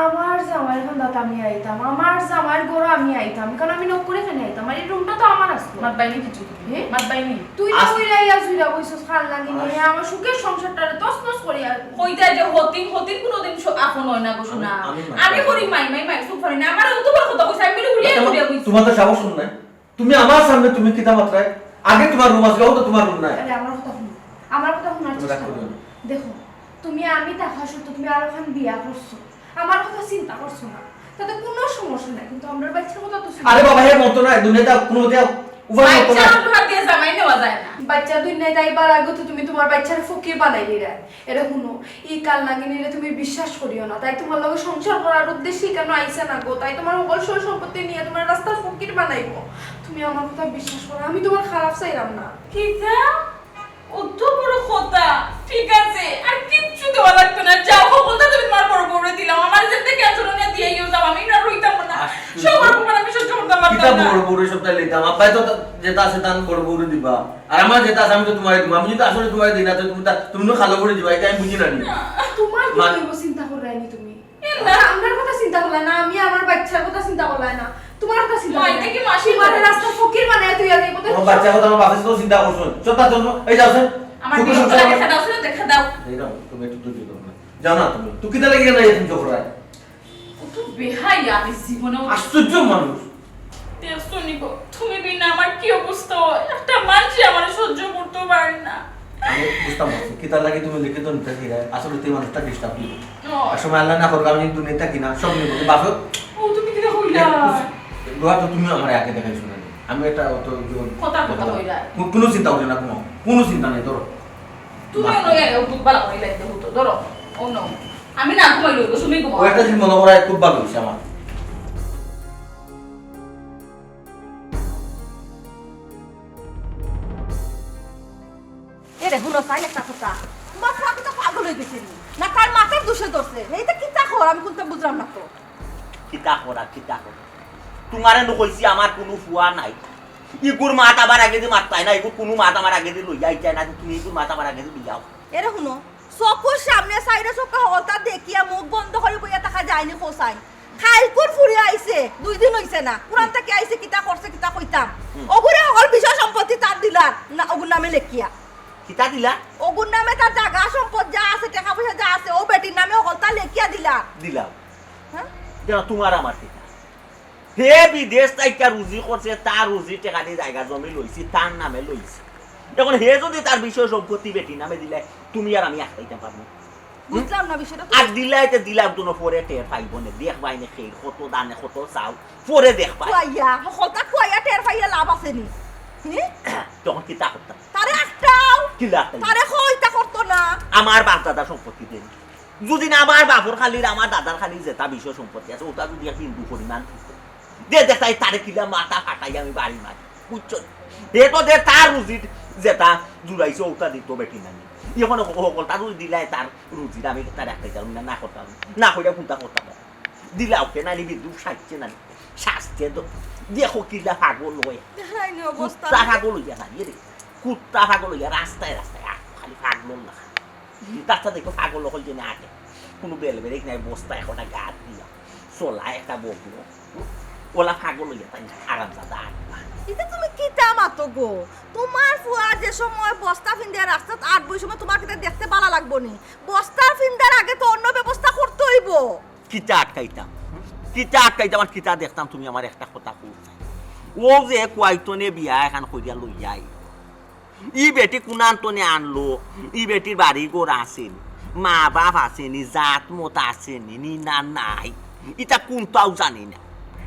আমার জামাইয়ের খান্দাতে আমি আইতাম আমার জামাইয়ের ঘরে আমি আইতাম কারণ আমি নক করে এখানে আইতাম আর এই রুমটা তো আমার আসতো মাত বাইনি কিছু হ্যাঁ? মাত বাইনি তুই না কইরা ইয়া জুইরা বইছস খাল লাগি নিয়ে আমার সুখের সংসারটারে তছনছ করি আর কইতা যে হতিন কোনোদিন আপন হয় না গো শোনা আমি আমি করি মাই সুখ পারি না আমার তো বড় কথা কইছে আমি গুলিয়ে গুলিয়ে কইছি তোমার তো সাহস নাই তুমি আমার সামনে তুমি কিতা মাত্রায় আগে তোমার রুম আছে তো তোমার রুম নাই আরে আমার কথা শুনো আমার কথা শোনার তুমি চেষ্টা রাগ করো করিও না। দেখো তুমি আমি দেখা সত্ত্বেও তুমি আরো খান বিয়া করছো আমার কথা চিন্তা করছো না তাতে কোনো সমস্যা নাই কিন্তু আমরা বাচ্চার কথা তো আরে বাবা এর মত না দুনিয়াতে কোনো মতে উভয় মত বাচ্চা না আমার দিয়ে জামাই নেওয়া যায় না বাচ্চা দুনিয়ায় যাইবার আগে তো তুমি তোমার বাচ্চার ফকির বানাইলি রে এটা শুনো এই কাল লাগি নিলে তুমি বিশ্বাস করিও না তাই তোমার লগে সংসার করার উদ্দেশ্যে কেন আইসা না গো তাই তোমার সকল সয় সম্পত্তি নিয়ে তোমার রাস্তার ফকির বানাইবো তুমি আমার কথা বিশ্বাস করো আমি তোমার খারাপ চাইলাম না কিতা অত বড় কথা ঠিক আছে আর কিচ্ছু দেওয়া লাগতো না যাও বলতে তুমি তোমার বড় বড় দিলাম আমার যেতে ক্যান্সেল না দিয়ে যাও আমি না রইতাম না সবার উপর আমি সহ্য করতে কিতা পারতাম না বড় বড় সবটা লইতাম আব্বাই তো যেটা আছে তান বড় বড় দিবা আর আমার যেটা আছে আমি তো তোমার দিব আমি যদি আসলে তোমার দিই না তো তুমি তো খালো করে দিবা এটা আমি বুঝি না নি তোমার কি মা- হইব চিন্তা করাইনি তুমি না। আমার কথা চিন্তা করলা না আমি আমার বাচ্চার কথা চিন্তা করলাই না তোমার কথা চিন্তা মা, করলাই এটা কি মাসি তোমার বলে? রাস্তা ফকির বানায় তুই আর এই কথা আমার বাচ্চা কথা আমার বাপের তো চিন্তা করছো সবটা জন্য এই যাও স্যার আমার বিয়েটা দেখা দাও শুনে দেখা দাও এই নাও তুমি একটু দুধ দিও না যাও না তুমি তুই কিতা লাগি না এরকম চোখরায় কত বেহাই আমি জীবনে আশ্চর্য মানুষ দেখছো নিকো তুমি বিনা আমার কি অবস্থা হয় একটা মানুষ আমার সহ্য করতে পারে না আমি বুঝতাম পারছি কিতা লাগি তুমি লিখে তো নিতে গিয়ে আসলে তুই মানুষটা ডিস্টার্ব দিবি ও, আর সময় আল্লাহ না করবে আমি দুনিয়াটা কিনা সব নিব বাপে ও তুমি কি হইলা দোয়া তো তুমি আমার আগে দেখাই শুনে আমি এটা অত কথা হইলা কোনো চিন্তা করি না কোনো চিন্তা নেই তোর তুমি অন্য খুব ভালো হইলা এটা হতো ধরো ও নো আমি না ঘুমাই লইব তুমি ও ঘুমাও একটা জিনিস মনে করায় খুব ভালো হয়েছে আমার এরে হুনো চাই একটা কথা তোমার ফুয়াকে তো পাগল হয়ে গেছে না তার মাথার দোষে ধরছে এইটা কি তা খবর আমি কোনটা বুঝলাম না তো কিতা করা তোমারে নো কইছি আমার কোনো ফুয়া নাই ইগুর মাত আমার আগে দিয়ে মারতাই না ইগুর কোনো মাত আমার আগে দিয়ে লইয়া যায় না তুমি ইগুর মাত আমার আগে দিয়ে লইয়াও এরে হুনো চকুর সামনে সাইডে চোখে হতা দেখিয়া মুখ বন্ধ করে বইয়া থাকা যায়নি কোসাই খাইলকুর ফুরি আইছে 2 দিন হইছে না পুরান থেকে আইছে কিতা করছে কিতা কইতাম ওগুরে সকল বিষয় সম্পত্তি তার দিলার না ওগুর নামে লেখিয়া কিতা দিলা ওগুর নামে তার জায়গা সম্পদ যা আছে টাকা পয়সা যা আছে ও বেটির নামে সকল তা লেখিয়া দিলা দিলাও হ্যাঁ যেন তোমার আমার কিতা হে বিদেশ তাইকা রুজি করছে তার রুজি টাকা দিয়ে জায়গা জমি লইছি তার নামে লইছি এখন হে যদি তার বিষয় সম্পত্তি বেটি নামে দিলে তুমি আর আমি একটাইতে পারবো বুঝলাম না বিষয়টা আর দিলাইতে দিলাম তো পরে টের পাইব না দেখ পাই না খেয়ে কত দানে কত চাও পরে দেখ পাই কুয়াইয়া সকলটা কুয়াইয়া টের পাইয়া লাভ আছে নি তখন কিতা করতাম তারে একটাও কি লাগতাম তারে কইতা করতো না আমার বাপ দাদার সম্পত্তি দেন যদি না আমার বাপর খালির আমার দাদার খালির যেটা বিষয় সম্পত্তি আছে ওটা যদি হিন্দু পরিমাণ দে দেখাই তারে কিলা মাথা ফাটাই আমি বাড়ি মারি বুঝছো দে তো দে তার রুজির যেটা জুড়াইছে ওটা দিত বেটি নামি এখন সকলটা রুজি দিলাই তার রুজির আমি তার একটাই যাবো না করতাম না কইরা কোনটা করতাম দিলা ওকে নানি বিদ্যুৎ সাজছে নানি শাস্তে তো দেখো কিলা পাগল হয়ে দেখাইনি অবস্থা কুত্তা পাগল হইয়া দাঁড়িয়ে রে কুত্তা পাগল হইয়া রাস্তায় রাস্তায় খালি পাগল না তাছাড়া দেখো পাগল হল যে না আগে কোনো বেলে বেলে নাই বস্তা এখন গা দিয়া চলা একটা বকলো ওলা পাগল হইয়া তাই আরাম দাদা এটা তুমি কিতা মাতো গো তোমার ফুয়া যে সময় বস্তা ফিন্দার রাস্তাত আট বই সময় তোমার কিতা দেখতে ভালো লাগবো নি বস্তা ফিন্দার আগে তো অন্য ব্যবস্থা করতে হইব কিতা আটকাইতাম আর কিতা দেখতাম তুমি আমার একটা কথা কইছা ও যে কুয়াইতনে বিয়া এখন কইয়া লইয়াই ই বেটি কুনান্তনে আনলো ই বেটির বাড়ি গোড়া আছেন মা বাপ আছেনি জাত মত আছেনি নি না নাই ইটা কোনটাও জানি না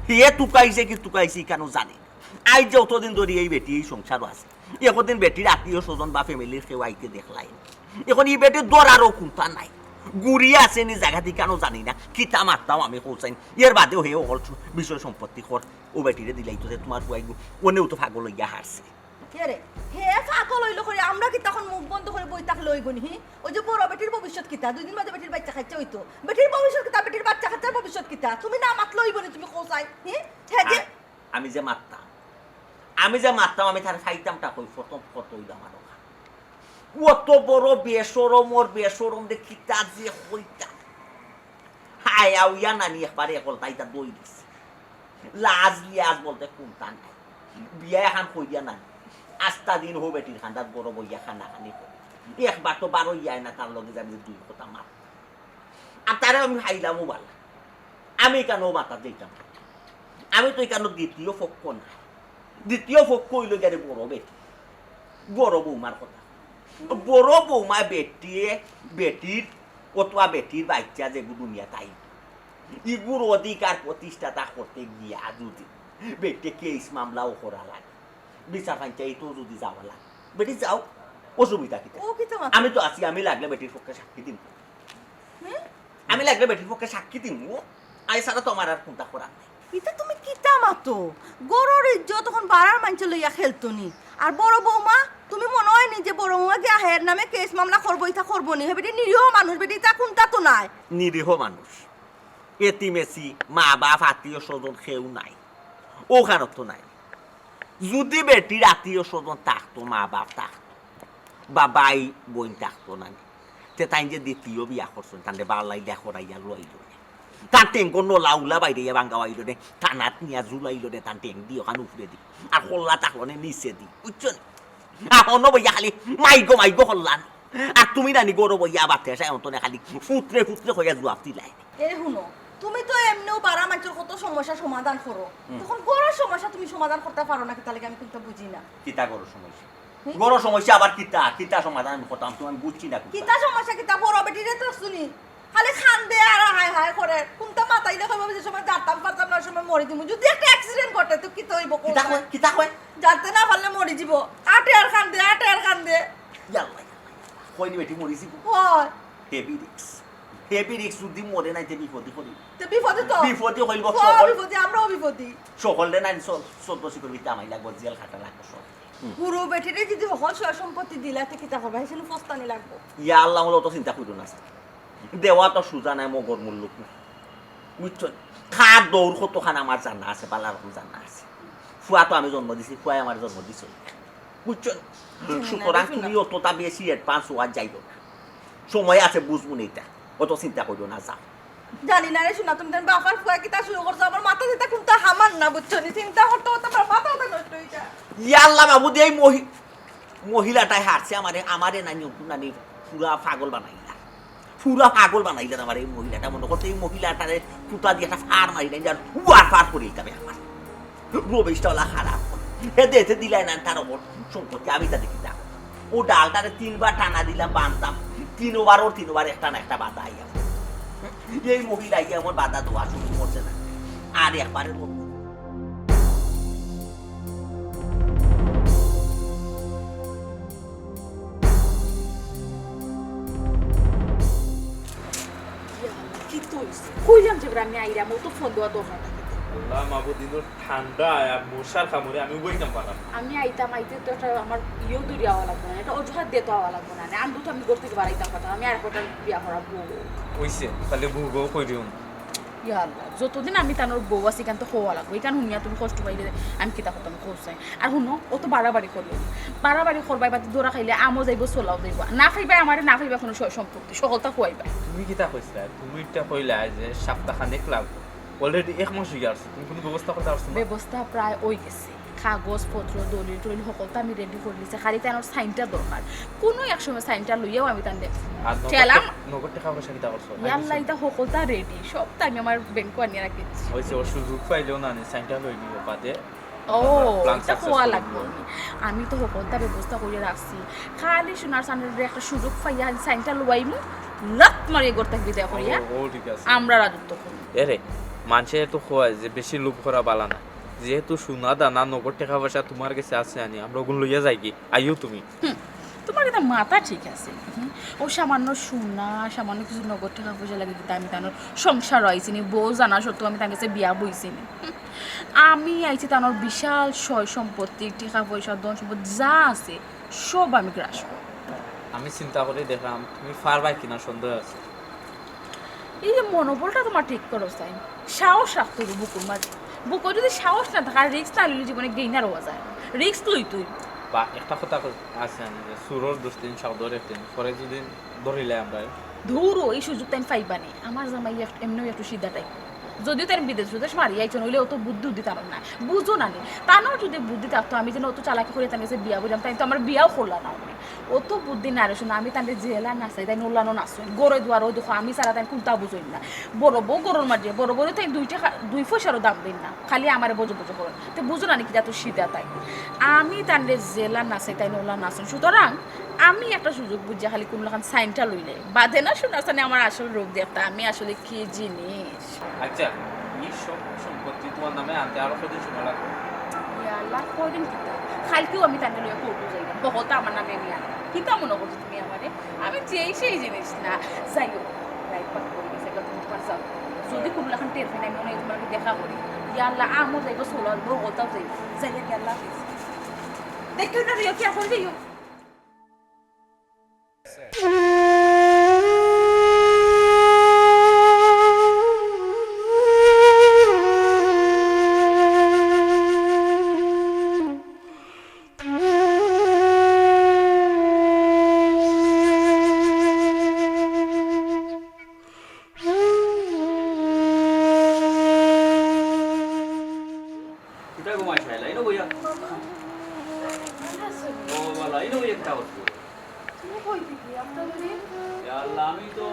হে তুকাইছে কেন জানি না আই যে অতদিন ধরে এই বেটি এই সংসারও আছে এখন বেটির আত্মীয় স্বজন বা ফ্যামিলির কেউ আইতে দেখলাই এখন ই বেটির দরারও কোনটা নাই গুড়ি আসেনি জায়গাটি কেন জানি না কিতা মারতাম আমি কৌচাইন এর বাদেও হে অকল বিষয় সম্পত্তি কর ও বেটিরে দিলাই তো যে তোমার কুয়াই ওনেও তো ভাগল লইয়া হারছে রে হে ফাকল হইলো করে আমরা কি তখন মুখ বন্ধ করে বই থাকলে হইব নি ওই যে বড় বেটির ভবিষ্যৎ কিতা 2 দিন বাদে বেটির বাচ্চা খাইছে হইতো বেটির ভবিষ্যৎ কিতা বেটির বাচ্চা খাইছে ভবিষ্যৎ কিতা তুমি না মাতলে হইব নি তুমি কোসাই যে আমি যে মারতাম আমি তার খাইতামটা কই প্রথম কত হইলাম আমার কত বড় বেসরম দে কিতা যে হইতা হায় আউয়া নানি একবারে একল তাইটা দই দিছে লাজ বলতে কোনটা নাই বিয়া এখন কই দিয়া নাই আস্তা দিন হো বেটির খান্দাত বড় বইয়া খানা খানি করে একবার তো বারো ইয়ায় না তার লগে যাবি 2 কথা মার আর তারে আমি হাইলামও বালা আমি কেন মাথা দিতাম আমি তো এখানে দ্বিতীয় পক্ষ না দ্বিতীয় পক্ষ হইল গেলে বড় বৌমার কথা বড় বৌমা বেটির অথবা বেটির বাচ্চা যেগুলো দুনিয়া তাই ইগুর অধিকার প্রতিষ্ঠাতা করতে গিয়া যদি বেটে কেস মামলাও করা লাগে বিচার পঞ্চায়েতও যদি যাওয়া লাগে বেটি যাও অসুবিধা কি আমি তো আছি আমি লাগলে বেটির পক্ষে সাক্ষী দিন আই সারা তো আমার আর কোনটা করা নাই এটা তুমি কিতা মাতো গরুর ইজ্জত তখন বাড়ার মানছে লইয়া খেলতো নি আর বড় বৌমা তুমি মনে হয় নি যে বড় বৌমা গিয়া হের নামে কেস মামলা করবো ইতা করবো নি হেবেটি নিরীহ মানুষ বেটি তা কোনটা তো নাই নিরীহ মানুষ এতিমেসি মা বাপ আত্মীয় স্বজন কেউ নাই ওখানে তো নাই যদি বেটির আত্মীয় স্বজন থাকতো মা বাপ থাকতো বা বাই বোন থাকতো না তে তাই যে দ্বিতীয় বিয়া করছেন তাহলে বাল্লাই দেখরাইয়া লইল তার টেঙ্ক লাউলা বাইরে বাঙ্গা আইল রে থানাত নিয়া জুলাইল রে তার টেঙ্ক দি ওখানে উপরে দি আর হল্লা তাকলনে নিচে দি বুঝছেন এখনো বইয়া খালি মাইগো হল্লান আর তুমি নানি গরো বইয়া বাতে আসে অন্তনে খালি ফুটরে হইয়া জুয়াব দিলাই এ শুনো তুমি তো এমনিও বাড়া মানুষের কত সমস্যা সমাধান করো তখন গরুর সমস্যা তুমি সমাধান করতে পারো না তাহলে আমি কিন্তু বুঝি না কিতা গরো সমস্যা আবার কিতা সমাধান আমি করতাম তুমি বুঝছি না কিতা সমস্যা কিতা বড় বেটিরে তো শুনি খালি খান দে আর হাই করে কোনটা মাথাইলে কইব যে সময় জানতাম পারতাম না সময় মরি দিমু যদি একটা অ্যাক্সিডেন্ট ঘটে তো কি হইব কিতা কয় জানতে না পারলে মরি যাব আটে আর খান দে ইয়াল্লা কইনি বেটি মরি যাব হয় হেভি রিক্স যদি মরে নাই তে বিপদে হইব আমরাও বিপদী সকলে নাই 14 শিকর বিতে আমাই লাগবো জেল খাটা লাগবো সব পুরো বেটিরে যদি হল সয় সম্পত্তি দিলাতে কিতা করবা হেসেন ফস্তানি লাগবো ইয়া আল্লাহ হলো তো চিন্তা করো না দেওয়া তো সুজা নাই মগর মূল্য বুঝছো খাট দৌড় কতখান আমার জানা আছে পালা রকম জানা আছে ফুয়া তো আমি জন্ম দিছি ফুয়াই আমার জন্ম দিছিল বুঝছো সুতরাং তুমি অতটা বেশি অ্যাডভান্স হওয়া যাইব না সময় আছে বুঝবো না এটা অত চিন্তা করো না যাও জানি না রে শোনা তুমি দেন বাবার ফুয়া কিতা শুরু করছো আমার মাথা দিতে কোনটা হামান না বুঝছো নি চিন্তা করতে আমার মাথাটা নষ্ট হয়ে যায় ইয়া আল্লাহ বাবু দেই মহিলাটাই হারছে আমারে নানি পুরা পাগল বানাইলা আমার এই মহিলাটা মনে করতে এই মহিলাটারে কুটা দিয়ে একটা ফার মারিলেন যার ফার করে দিতে হবে আমার রবিশটা খারাপ হে দেশে দিলাই না তার ওপর সম্পত্তি আমি তা দেখি না ও ডালটারে 3 বার টানা দিলাম বানতাম 3 বার একটা না একটা বাধা আইয়া এই মহিলা আমার বাধা দেওয়া শুরু করছে না আর একবারের মতো কইলাম যে আমি আইরা মতো ফোন দেওয়া দরকার আল্লাহ মাবুদিন ঠান্ডা আর মশার কামড়ে আমি বইতাম পারলাম আমি আইতে তো একটা আমার দূরে আওয়া লাগবে না এটা অজুহাত দিয়ে তো আওয়া লাগবে না আমি তো আমি করতে বাড়াইতাম পারতাম আমি আর কোটা বিয়া করাবো কইছে তাহলে বউ কই দিও ইয়া আল্লাহ যতদিন আমি তানোর বউ আছি কেন তো হওয়া লাগবে এখান শুনিয়া তুমি কষ্ট পাইলে আমি কিতা করতাম কোসাই আর শুনো ও তো বাড়াবাড়ি করবাই বা দৌড়া খাইলে আমও যাইব চলাও যাইব না খাইবাই আমার না খাইবা কোনো সম্পত্তি সকলটা খুয়াইবা তুমি কিতা কইছিলা তুমি এটা কইলা যে সপ্তাহখানেক লাগ অলরেডি 1 মাস হয়ে গেছে তুমি কোনো ব্যবস্থা করতে পারছো না ব্যবস্থা প্রায় ওই গেছে কাগজপত্র দলিল টলিল সকলটা আমি রেডি করে দিয়েছি খালি তার সাইনটা দরকার কোনো এক সময় সাইনটা লইয়াও আমি তান দেখছি আর খেলাম নগদ টাকা পয়সা কিটা করছো ইয়াল্লা এটা সকলটা রেডি সবটা আমি আমার ব্যাংকে আনিয়ে রাখেছি হইছে ওর সুযোগ পাইলেও না সাইনটা লই নিও বাদে ও plan এটা হওয়া successful লাগবে আমি তো সকলটা ব্যবস্থা করে রাখছি খালি সোনার সানের একটা সুযোগ পাইয়া সাইনটা লইমু লাত মারিয়ে করতে বিদায় করিয়া ও ঠিক আছে আমরা রাজত্ব করি এরে মানুষে তো খোয়ায় যে বেশি লোভ করা বালা না যেহেতু সোনা দানা নগদ টাকা পয়সা তোমার কাছে আছে আনি আমরা ওগুলো লইয়া যাই কি আইও তুমি তোমার এটা মাথা ঠিক আছে ও সামান্য সোনা সামান্য কিছু নগদ টাকা পয়সা লাগে দিতে আমি তানোর সংসার হয়েছিনি বউ জানা সত্ত্বেও আমি তার কাছে বিয়া বইছিনি আমি আইছি তানোর বিশাল সয় সম্পত্তি টাকা পয়সা ধন সম্পত্তি যা আছে সব আমি গ্রাস করব। আমি চিন্তা করে দেখলাম তুমি পারবাই কিনা সন্দেহ আছে এই যে মনোবলটা তোমার ঠিক করো চাই সাহস রাখতে হবে বুকুর মাঝে বুকুর যদি সাহস না থাকে রিক্স না লইলে জীবনে গেইনার হওয়া যায় রিক্স লই তুই বা একটা কথা আছে আনি যে সুরর দুষ্টিন সাউদর একদিন পরে যদি ধরিলে আমরা ধরো এই সুযোগটা আমি পাইবানি আমার জামাই এমনিও একটু সিধা টাইপ যদিও তার বিদেশ মারি আইছেন হইলে অত বুদ্ধি উদ্ধি তার না বুঝো না তারও যদি বুদ্ধি থাকতো আমি যেন অত চালাকি করে তার কাছে বিয়া বুঝলাম তাই তো আমার বিয়াও করলাম না অত বুদ্ধি না রে শোনা আমি তাদের জেলা নাচাই তাই নোলানো নাচুন গড়ে দুয়ার ওই দেখো আমি সারা তাই কোনটা বুঝই না বড় বউ গরুর মাঝে বড় বড় তাই 2 পয়সারও দাম দিন না খালি আমার বোঝো বোঝো করেন তো বুঝো না নাকি যা তো সিধা তাই আমি তাদের জেলা নাচাই তাই নোলা নাচুন সুতরাং আমি একটা সুযোগ বুঝছি খালি কোন লাখান সাইনটা লইলে বাদে না শোনার সামনে আমার আসল রোগ দেখতা আমি আসলে কি জিনিস আচ্ছা এই সব সম্পত্তি তোমার নামে আনতে আরো কদিন সময় লাগবে ইয়াল্লা কয়দিন কিতা কালকেও আমি তাকে লইয়া কোর্টে যাই না বহুত আমার নামে নিয়ে আনা কিতা মনে করছো তুমি আমারে আমি যেই সেই জিনিস না যাই হোক লাইফ পাক করে গেছে এগুলো তুমি পারছাও যদি কোনো লাখান টের ফেলে আমি মনে হয় তোমাকে দেখা করি ইয়াল্লা আমও যাইব সোলার বউ হতাও যাই যাই ইয়াল্লা দেখো না রিও কি এখন দিও কিটা ঘুমাই খাইলা ইনো বইয়া ও বালা ইনো বইয়া কিটা করছো তুমি কই দিবি আপনার ইয়া আল্লাহ আমি তো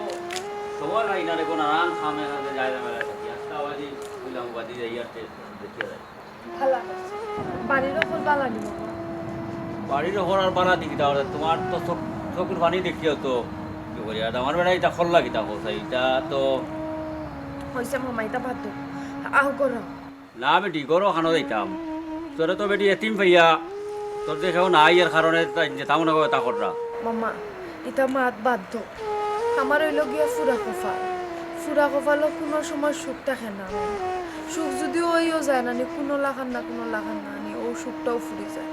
সময় নাই না রে কোন আরাম সামনে সামনে যাই না মেলা থাকি আজকে আবাদি বললাম বাদি যাই আর দেখিয়া যায় ভালো বাড়ির ওপর বালা নিব বাড়ির ওপর আর বানা দিকি তাহলে তোমার তো চকুর পানি দেখিও তো কি করি আর আমার বেড়া এটা খোল্লা কিতা কথা এটা তো হইছে মামা এটা বাদ দাও আহ করো না বেটি গরো খানো যাইতাম তোরে তো বেটি এতিম পাইয়া তোর দেখেও নাই এর কারণে যেতাম না তা কররা মামা এটা মাত বাদ দাও আমার হইল গিয়া ফুরা কফালো কোনো সময় সুখ থাকে না সুখ যদিও ওইও যায় না কোনো লাখান না নি ও সুখটাও ফুরি যায়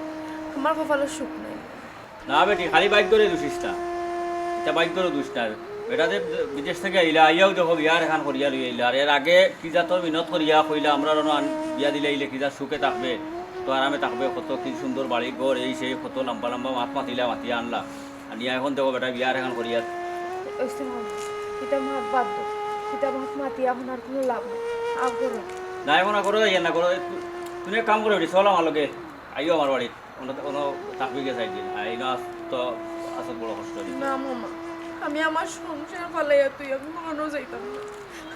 আমার কপালে সুখ নাই না বেটি খালি বাইক করে দুষিসটা এটা বাইক করে দুষ না বেটা যে বিদেশ থেকে আইলা আইয়াও দেখো বিয়ার এখান করিয়া লই আইলা আর এর আগে কি যা তোর মিনত করিয়া কইলা আমরা বিয়া দিলে আইলে কি যা সুখে থাকবে তো আরামে থাকবে কত কি সুন্দর বাড়ি ঘর এই সেই কত লম্বা লম্বা মাতিয়া আনলা আনিয়া এখন দেখো বেটা বিয়ার এখান করিয়া ওইসে মামা এটা মাত বাদ দাও এটা মাত মাতি এখন আর কোনো লাভ নেই আহ করো না এখন আর করো যাইয়া না করো তুমি এক কাম করে বেটি চলো আমার লগে আইও আমার বাড়িত কোনো থাকবি গেছে একদিন আই না তো আসল বড় কষ্ট না মামা আমি আমার সংসার পালাইয়া তুই আমি মনও যাইতাম না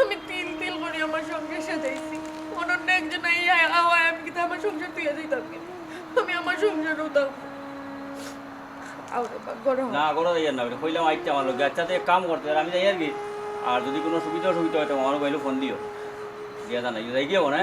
আমি তিল করে আমার সংসার সাজাইছি অনন্য একজন আওয়ায় আমি কিন্তু আমার সংসার তুইয়া যাইতাম না আমি আমার সংসারও দাও গরম না করো যাইয়া না কইলাম আইতে আমার লগে আচ্ছা তো এক কাম করতে আমি যাই আর কি আর যদি কোনো সুবিধা হয় তো আমার মোবাইলে ফোন দিও দিয়া জানা যাই গিয়ে না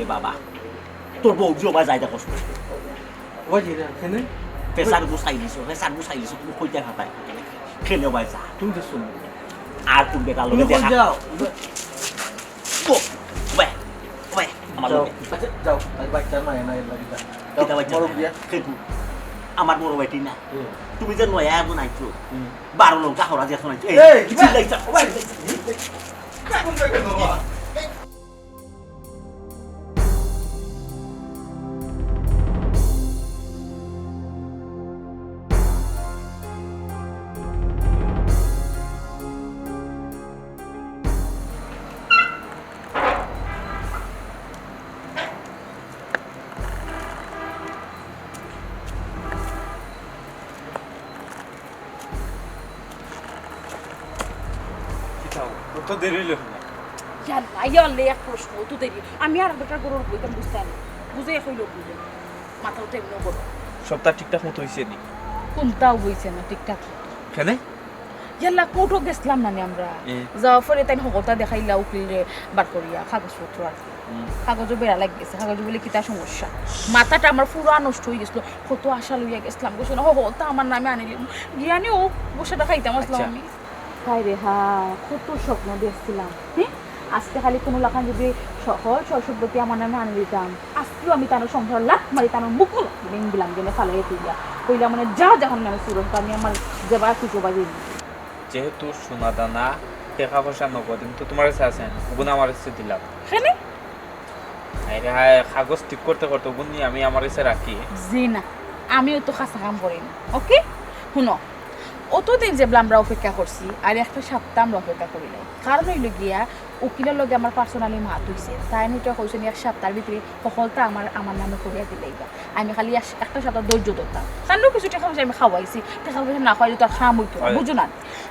এ বাবা তোর বউ জমা যায় দেখো ওই যে এখানে প্রেসার গুছাই দিছো তুমি কইতে খাতাই খেলে বাই যা তুমি তো শুনো আর কোন বেটা লগে তুমি দেখা যাও কো ওয়ে ওয়ে আমার লগে আচ্ছা যাও আর বাচ্চা না এর লাগি যা কিতা বাচ্চা বড় বিয়া খেতু আমার বড় বেটি না তুমি যে নয়া এখন আইছো 12 লোক গাহরা যে শোনাইছো এই কিছু লাইছা ওই কোন জায়গা বাবা তো দেরি হইল ইয়াল্লা এক প্রশ্ন তো দেরি আমি আর বেটার গরুর বইতাম বুঝতে পারি বুঝে হইল বুঝে মাথাও তো এমনিও বড় সপ্তাহ ঠিকঠাক মতো হয়েছে নি কোনটাও বইছে না ঠিকঠাক কেন ইয়াল্লা কোর্টও গেছিলাম না আমরা যাওয়ার পরে তাই হগতা দেখাইলা উকিলে বার করিয়া কাগজপত্র আর কি কাগজও বেড়া লাগ গেছে কাগজ বলে কিতা সমস্যা মাথাটা আমার পুরা নষ্ট হয়ে গেছিল কত আশা লইয়া গেছিলাম গোসল হগতা আমার নামে আনিলি গিয়ানি ও বসে খাইতাম আসলাম আমি তাই রে হ্যাঁ কত স্বপ্ন দেখছিলাম হ্যাঁ আজকে খালি কোনো লাখান যদি সহজ সরস্বতী আমার নামে আনি দিতাম আজকেও আমি তার সংসার লাখ মারি তার মুখ দিলাম গেলে ফালাই তুইয়া কইলা মানে যা যখন আমি সুরত আমি আমার যেবা কিছু বাজি যেহেতু সোনা দানা টাকা পয়সা নগদ কিন্তু তোমার কাছে আছে ওগুন আমার কাছে দিলাম কেন আরে হ্যাঁ কাগজ ঠিক করতে করতে ওগুন নিয়ে আমি আমার কাছে রাখি জি না আমিও তো খাসা কাম করি না ওকে শুনো অতদিন যে আমরা অপেক্ষা করছি আর একটা সপ্তাহ আমরা অপেক্ষা করিলাম কারণ হইল গিয়া উকিলের লগে আমার পার্সোনালি মাত হয়েছে তাই আমি তো কইছেন এক সপ্তাহের ভিতরে সকলটা আমার নামে করিয়া দিলেই আমি খালি একটা সপ্তাহ ধৈর্য ধরতাম কারণ কিছু টাকা পয়সা আমি খাওয়াইছি টাকা পয়সা না খাওয়াইলে তো আর খাম হইতো না বুঝো না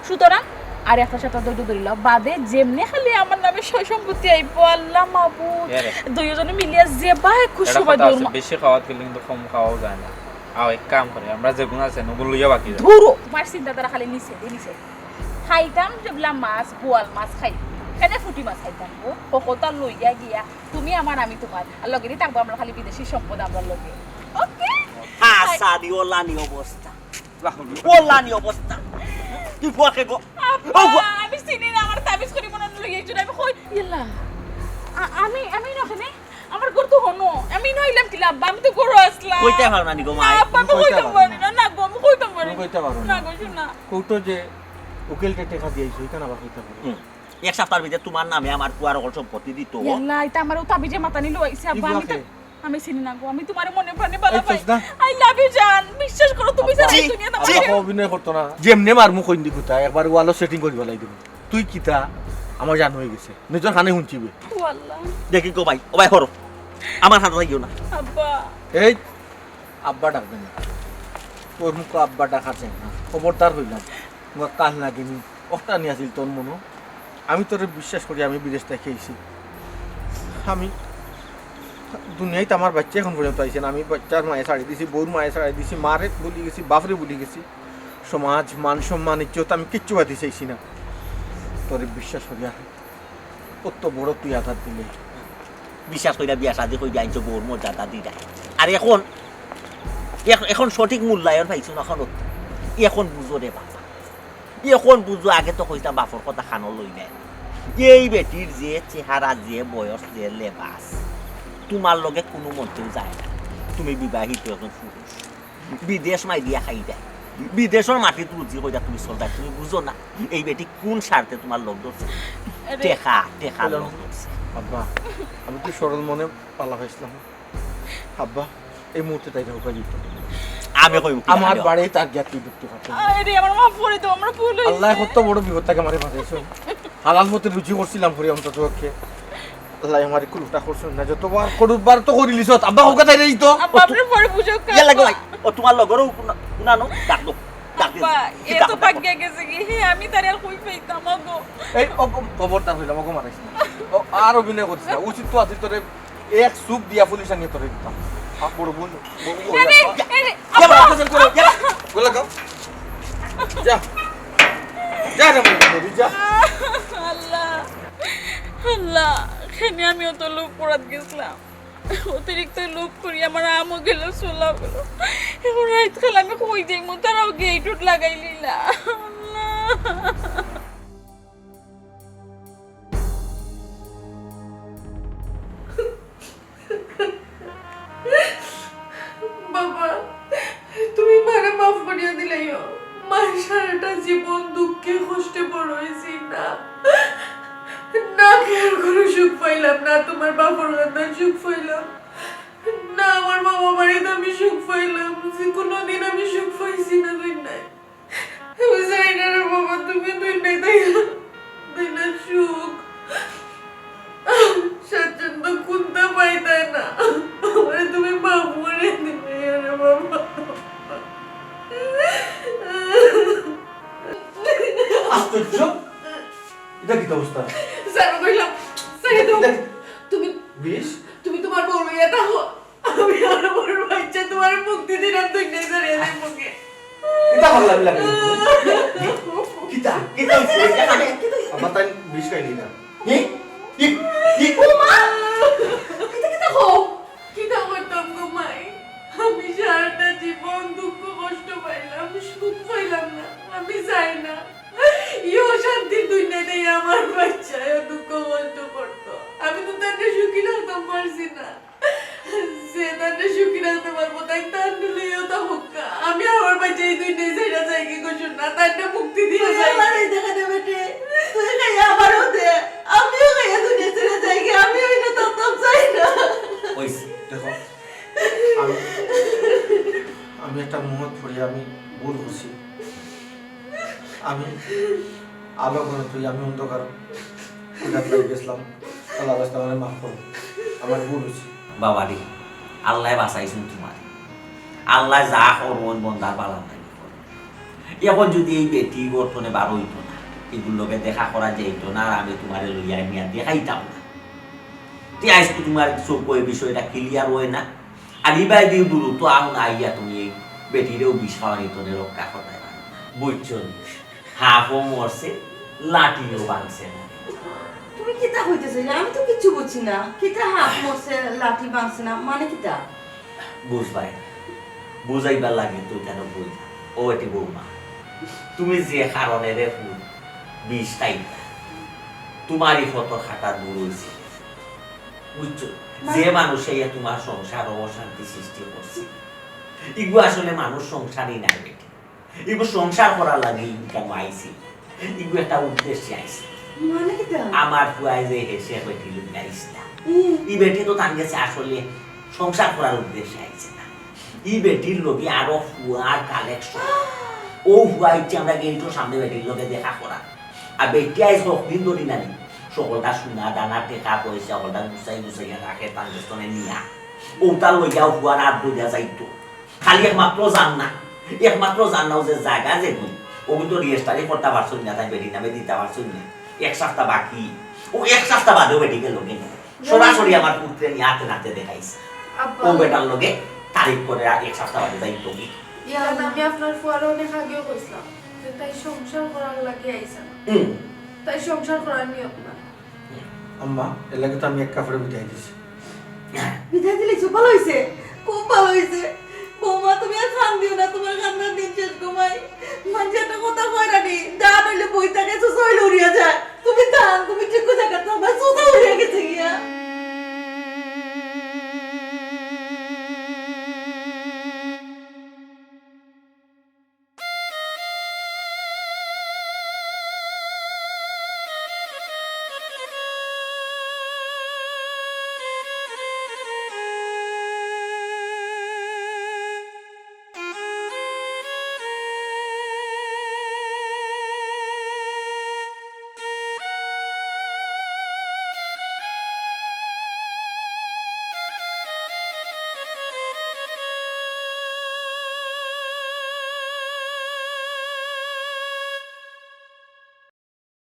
সুতরাং আর একটা সপ্তাহ ধৈর্য ধরিলাম বাদে যেমনি খালি আমার নামে সয় সম্পত্তি আইব আল্লাহ মাহবুব দুইজনে মিলিয়া যে বাই খুশি হই দৌড় বেশি খাওয়া গেলে কিন্তু কম খাওয়াও যায় না আও এক কাম করে আমরা যে গুণ আছে ওগুলো লইয়া বাকি ধরো তোমার চিন্তাধারা খালি নিচে খাইতাম যেগুলা মাছ বোয়াল মাছ খাই এনে ফুটি মাছ খাইতাম ও কতা লইয়া গিয়া তুমি আমার আমি তোমার আর লগে দিয়ে থাকবো আমরা খালি বিদেশি সম্পদ আমরা লগে ওকে হাসাদি ওলানি অবস্থা কি কোয়াকে গো আমি চিনি না আমার তাবিজ করি মনে লইয়া একজন আমি কই ইল্লা আমি নখানে আমার ঘর তো হনো আমি নইলাম কি লাভ আমি তো ঘর আসলাম কইতে পারো না গো মা আমি কইতাম পারি না গো আমি কইতাম পারি কইতে পারো না গো শুনা কৌটো যে উকিলকে টাকা দিয়েছো এখানে আবার কইতে পারো এক সপ্তাহের ভিতরে তোমার নামে আমার পুয়ার অকল সম্পত্তি দিত ইয়াল্লা এটা আমারও তাবিজে মাথা নিলো আইছে আব্বা আমি তো আমি চিনি না গো আমি তোমার মনে প্রাণে ভালো পাই আই লাভ ইউ জান বিশ্বাস করো তুমি জানো এই দুনিয়াতে আমার অভিনয় করতো না যেমনে মারমু কইন দি কুতা একবার ওয়ালো সেটিং করি বলাই দিব তুই কিতা আমার জান হয়ে গেছে নিজর কানে শুনছিবে ও আল্লাহ দেখি গো ভাই ও ভাই হরো আমার হাতে লাগিও না আব্বা এই আব্বা ডাকবে না তোর মুখ আব্বা ডাকা চাই না খবরদার হইলাম তোমার কাল লাগেনি অটা নিয়ে আসিল তোর মনো আমি তোরে বিশ্বাস করি আমি বিদেশ থেকে এসেছি আমি দুনিয়ায় তো আমার বাচ্চা এখন পর্যন্ত আইসেন আমি বাচ্চার মায়ে ছাড়িয়ে দিছি বউর মায়ে ছাড়িয়ে দিছি মারে বলি গেছি বাপরে বলি গেছি সমাজ মান সম্মান ইজ্জত আমি কিচ্ছু বাদি চাইছি না তোরে বিশ্বাস করি আর কত বড় তুই আঘাত দিলে বিশ্বাস কইরা বিয়া শাদি কই আইছো বউর মর্যাদা দি দেয় আর এখন সঠিক মূল্যায়ন পাইছো না এখন বুঝো রে বাবা এখন বুঝো আগে তো কইতাম বাপর কথা খানো লই নাই এই বেটির যে চেহারা যে বয়স যে লেবাস তোমার লগে কোনো মতেও যায় না তুমি বিবাহিত এখন পুরুষ বিদেশ মাই দিয়া খাই দেয় বিদেশের মাটিত রুজি কইরা তুমি চলতা তুমি বুঝো না এই বেটি কোন স্বার্থে তোমার লোক ধরছে টেকা লোক ধরছে আব্বা আমি কি সরল মনে পালা হয়েছিলাম আব্বা এই মুহূর্তে তাই ঢোকা যেত আমি কই আমার বাড়ি তার জ্ঞাত তুই ঢুকতে পারতো আরে আমার মাফ করে দাও আমরা ভুল হইছে আল্লাহ কত বড় বিপদ থেকে মারে বাঁচাইছো হালাল মতে রুচি করছিলাম পরে অন্তত ওকে আল্লাহ আমার কুলটা করছো না যতবার করুবার তো করিলিস আব্বা হোকা তাই তো আপনার পরে বুঝো ইয়া লাগে ভাই ও তোমার লগরও উনানো ডাক দো আব্বা এ তো ভাগ্য গেছে কি আমি তারে আর কই পাইতাম গো এই খবরদার হইলাম ওকে মারাইছ না ও আর অভিনয় করছিস না উচিত তো আছে তোরে এক সুপ দিয়া পুলিশ আনিয়ে তোরে দিতাম বড় বোন যা যা রে যা আল্লাহ আল্লাহ কেন আমিও তো লোক পড়াত গেছিলাম অতিরিক্ত লোভ করি আমার আমও গেল চলা গেল এখন রাত খাল আমি কই যাই মো তারাও গেইটুট লাগাই লিলা বাবা তুমি মারে মাফ করিয়া দিলাইও মার সারাটা জীবন দুঃখে কষ্টে বড় হয়েছি না না খেয়ার কোনো সুখ পাইলাম না তোমার বাবার কাছে সুখ পাইলাম না আমার বাবা বাড়িতে আমি সুখ পাইলাম যে কোনোদিন আমি সুখ পাইছি না তুই নাই আমি জানি না রে বাবা তুমি তুই নাই তাই না সুখ স্বাচ্ছন্দ্য কুন্তা পাইতাই না আমার তুমি মাফ করে দিবে রে বাবা আশ্চর্য, এটা কি অবস্থা? স্যার কইলাম স্যার তুমি বিষ? তুমি তোমার বউ লইয়া থাকো আমি আর বড় বাচ্চা তোমার মুক্তি দিলাম তুই নেই ধরে এনে মুখে এটা ভালো লাগে কিতা কিতা আমার তাই বিষ খাইলি না হি হি হি মা কিতা কিতা হো কিতা করতাম গো মাই আমি সারাটা জীবন দুঃখ কষ্ট পাইলাম সুখ পাইলাম না আমি চাই না ইও শান্তির দুনিয়াতে আমার বাচ্চা দুঃখ কষ্ট করতো আমি তো তাদের সুখী রাখতে পারছি না যে তাদের সুখী রাখতে পারবো তাই তার নিলেও তো হোক্কা আমি আমার বাচ্চা এই দুনিয়ায় ছেড়ে যাই কি করছো না তাদের মুক্তি দিয়ে যাই আমার এই দেখা দে বেটে তুই খাইয়া আমারও দে আমিও খাইয়া দুনিয়া ছেড়ে যাই কি আমিও এটা তত্ত্ব চাই না কইছি দেখো আমি একটা মুহূর্ত পড়ে আমি ভুল করছি আমি আলো করে তুই আমি অন্ধকার গেছিলাম আল্লাহ রাস্তা মানে মাফ করো আমার ভুল হয়েছে বাবা রে আল্লাহ বাঁচাইছেন তোমার আল্লাহ যা করবন বন্ধার পালা নাই এখন যদি এই বেটি বর্তনে বার হইতো না এগুলোকে দেখা করা যাইতো না আর আমি তোমার লইয়া নিয়ে দেখাইতাম না আজকে তোমার চোখ ওই বিষয়টা ক্লিয়ার হয় না আর ইবাই দিয়ে দূর তো আহুন আইয়া তুমি এই বেটিরেও বিষাওয়ানি তোদের রক্ষা করতে পারো বুঝছো হাফও মরছে লাঠিও ভাঙছে না তুমি কিতা হইতেছে আমি তো কিচ্ছু বুঝছি না কিতা হাত মরছে লাঠি ভাঙছে না মানে কিতা বুঝবাই না বুঝাইবার লাগে তুই কেন বুঝা ও এটি বৌমা তুমি যে কারণে রে ফুল বিষ খাইতা তোমারই কত খাটা দূর হয়েছে বুঝছো যে মানুষে তোমার সংসার অশান্তি সৃষ্টি করছে এগুলো আসলে মানুষ সংসারই নাই বেটি এগুলো সংসার করার লাগে কেন আইছি এগুলো একটা উদ্দেশ্যে আইছি মানে কিতা আমার ফুয়াই যে হেসে বেটি লুকিয়ে আইস না এই বেটি তো তার কাছে আসলে সংসার করার উদ্দেশ্যে আইছে না এই বেটির লোকে আরো ফুয়ার কালেকশন ও ফুয়া ইচ্ছে আমরা গেইটো সামনে বেটির লোকে দেখা করা আর বেটি আইস দিন ধরি না সকলটা সোনা দানা টেকা পয়সা সকলটা গুছাই গুছাইয়া রাখে তার বেতনে নিয়া ওটা লইয়াও ফুয়ার আর দইয়া যাইতো খালি একমাত্র জান না যে জায়গা যে গুণ ও কিন্তু রেজিস্টারি করতে পারছো না তাই বেটি নামে দিতে পারছো না এক সপ্তাহ বাকি ও এক সপ্তাহ বাদেও বেটিকে লোকে সরাসরি আমার পুত্রে নিয়ে হাতে নাতে দেখাইছে ও বেটার লোকে তারিখ করে এক সপ্তাহ বাদে যাইতো কি আমি আপনার ফুয়ারও অনেক আগেও কইছিলাম যে তাই সংসার করার লাগে আইসা না তাই সংসার করার নিয়ম না আম্মা এর লাগে তো আমি এক কাপড়ে বিদায় দিছি বিদায় দিলেছো ভালো হয়েছে খুব ভালো হয়েছে বৌমা তুমি আর খান দিও না তোমার কান্নার দিন শেষ ঘুমাই মাঝে একটা কথা কয় রানি দাঁড় হইলে বই থাকে তো সইলে উড়িয়া যায় তুমি দান